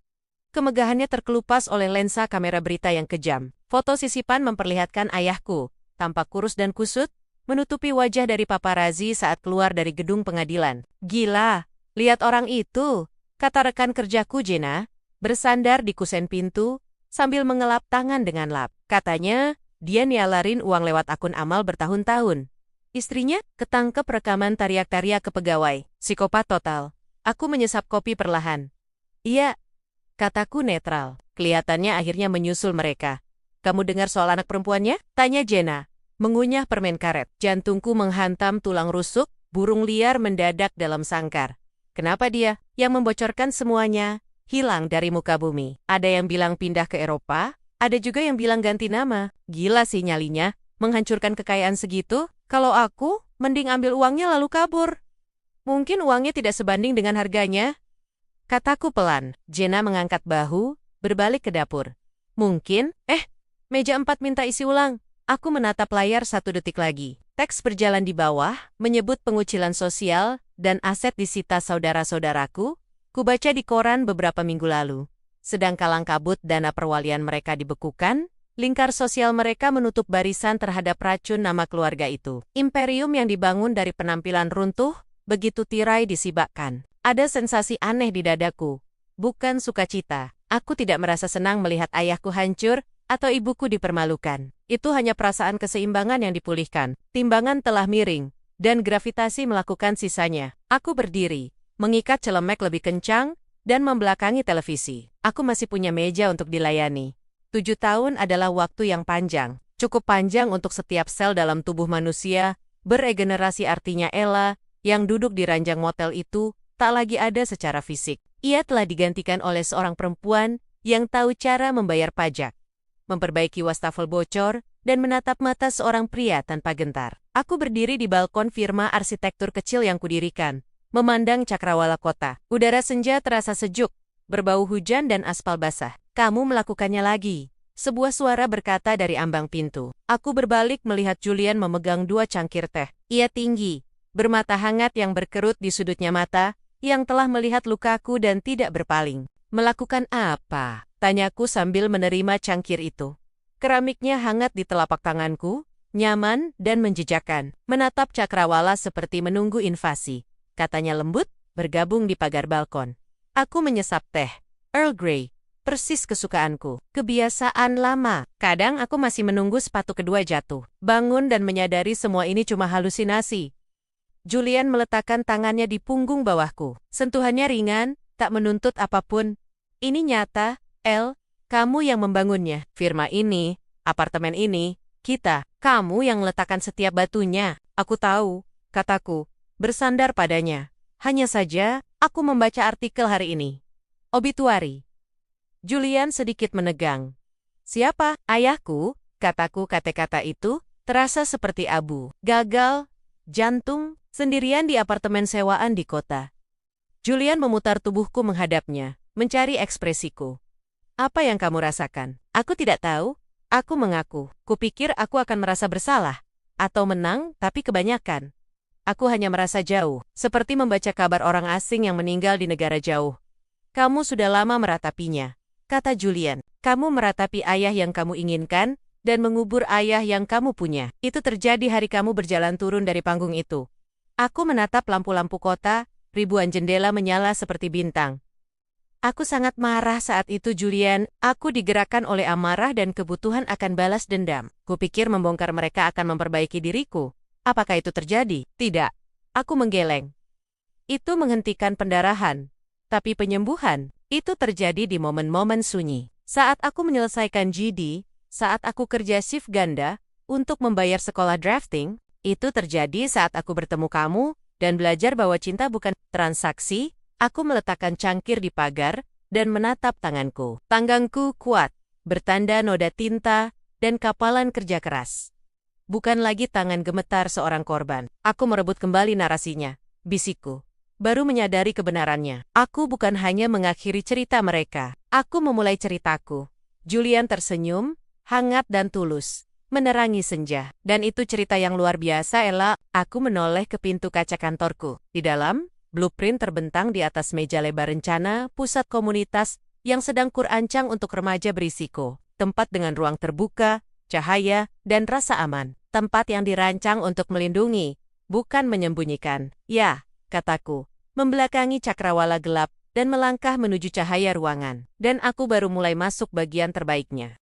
Kemegahannya terkelupas oleh lensa kamera berita yang kejam. Foto sisipan memperlihatkan ayahku, tampak kurus dan kusut, menutupi wajah dari paparazi saat keluar dari gedung pengadilan. Gila, lihat orang itu, kata rekan kerjaku Jenna, bersandar di kusen pintu, sambil mengelap tangan dengan lap. Katanya, dia nyalarin uang lewat akun amal bertahun-tahun. Istrinya ketangkep rekaman teriak-teriak ke pegawai. Psikopat total. Aku menyesap kopi perlahan. Iya, kataku netral. Kelihatannya akhirnya menyusul mereka. Kamu dengar soal anak perempuannya? Tanya Jenna, mengunyah permen karet. Jantungku menghantam tulang rusuk, burung liar mendadak dalam sangkar. Kenapa dia, yang membocorkan semuanya, hilang dari muka bumi? Ada yang bilang pindah ke Eropa, ada juga yang bilang ganti nama. Gila sih nyalinya, menghancurkan kekayaan segitu. Kalau aku, mending ambil uangnya lalu kabur. Mungkin uangnya tidak sebanding dengan harganya. Kataku pelan. Jenna mengangkat bahu, berbalik ke dapur. Mungkin, meja 4 minta isi ulang. Aku menatap layar 1 detik lagi. Teks berjalan di bawah, menyebut pengucilan sosial dan aset disita saudara-saudaraku. Kubaca di koran beberapa minggu lalu. Sedang kalang kabut dana perwalian mereka dibekukan, lingkar sosial mereka menutup barisan terhadap racun nama keluarga itu. Imperium yang dibangun dari penampilan runtuh, begitu tirai disibakkan. Ada sensasi aneh di dadaku, bukan sukacita. Aku tidak merasa senang melihat ayahku hancur, atau ibuku dipermalukan. Itu hanya perasaan keseimbangan yang dipulihkan. Timbangan telah miring, dan gravitasi melakukan sisanya. Aku berdiri, mengikat celemek lebih kencang, dan membelakangi televisi. Aku masih punya meja untuk dilayani. 7 tahun adalah waktu yang panjang. Cukup panjang untuk setiap sel dalam tubuh manusia beregenerasi, artinya Ella, yang duduk di ranjang motel itu, tak lagi ada secara fisik. Ia telah digantikan oleh seorang perempuan yang tahu cara membayar pajak, memperbaiki wastafel bocor, dan menatap mata seorang pria tanpa gentar. Aku berdiri di balkon firma arsitektur kecil yang kudirikan, memandang cakrawala kota. Udara senja terasa sejuk, berbau hujan dan aspal basah. Kamu melakukannya lagi. Sebuah suara berkata dari ambang pintu. Aku berbalik melihat Julian memegang 2 cangkir teh. Ia tinggi, bermata hangat yang berkerut di sudutnya mata, yang telah melihat lukaku dan tidak berpaling. Melakukan apa? Tanyaku sambil menerima cangkir itu. Keramiknya hangat di telapak tanganku, nyaman dan menjejakkan. Menatap cakrawala seperti menunggu invasi. Katanya lembut, bergabung di pagar balkon. Aku menyesap teh. Earl Grey. Persis kesukaanku. Kebiasaan lama. Kadang aku masih menunggu sepatu kedua jatuh. Bangun dan menyadari semua ini cuma halusinasi. Julian meletakkan tangannya di punggung bawahku. Sentuhannya ringan, tak menuntut apapun. Ini nyata, El. Kamu yang membangunnya. Firma ini, apartemen ini, kita. Kamu yang meletakkan setiap batunya. Aku tahu, kataku, bersandar padanya. Hanya saja, aku membaca artikel hari ini. Obituari. Julian sedikit menegang. Siapa? Ayahku, kataku. Kata-kata itu terasa seperti abu. Gagal, jantung, sendirian di apartemen sewaan di kota. Julian memutar tubuhku menghadapnya, mencari ekspresiku. Apa yang kamu rasakan? Aku tidak tahu. Aku mengaku. Kupikir aku akan merasa bersalah. Atau menang, tapi kebanyakan. Aku hanya merasa jauh, seperti membaca kabar orang asing yang meninggal di negara jauh. Kamu sudah lama meratapinya, kata Julian. Kamu meratapi ayah yang kamu inginkan, dan mengubur ayah yang kamu punya. Itu terjadi hari kamu berjalan turun dari panggung itu. Aku menatap lampu-lampu kota, ribuan jendela menyala seperti bintang. Aku sangat marah saat itu, Julian. Aku digerakkan oleh amarah dan kebutuhan akan balas dendam. Kupikir membongkar mereka akan memperbaiki diriku. Apakah itu terjadi? Tidak. Aku menggeleng. Itu menghentikan pendarahan. Tapi penyembuhan, itu terjadi di momen-momen sunyi. Saat aku menyelesaikan GD, saat aku kerja shift ganda, untuk membayar sekolah drafting, itu terjadi saat aku bertemu kamu, dan belajar bahwa cinta bukan transaksi. Aku meletakkan cangkir di pagar, dan menatap tanganku. Tanganku kuat, bertanda noda tinta, dan kapalan kerja keras. Bukan lagi tangan gemetar seorang korban. Aku merebut kembali narasinya, bisikku. Baru menyadari kebenarannya. Aku bukan hanya mengakhiri cerita mereka. Aku memulai ceritaku. Julian tersenyum, hangat dan tulus, menerangi senja. Dan itu cerita yang luar biasa, Ella. Aku menoleh ke pintu kaca kantorku. Di dalam, blueprint terbentang di atas meja lebar rencana pusat komunitas yang sedang kurancang untuk remaja berisiko. Tempat dengan ruang terbuka, cahaya, dan rasa aman. Tempat yang dirancang untuk melindungi, bukan menyembunyikan. Ya, kataku, membelakangi cakrawala gelap dan melangkah menuju cahaya ruangan. Dan aku baru mulai masuk bagian terbaiknya.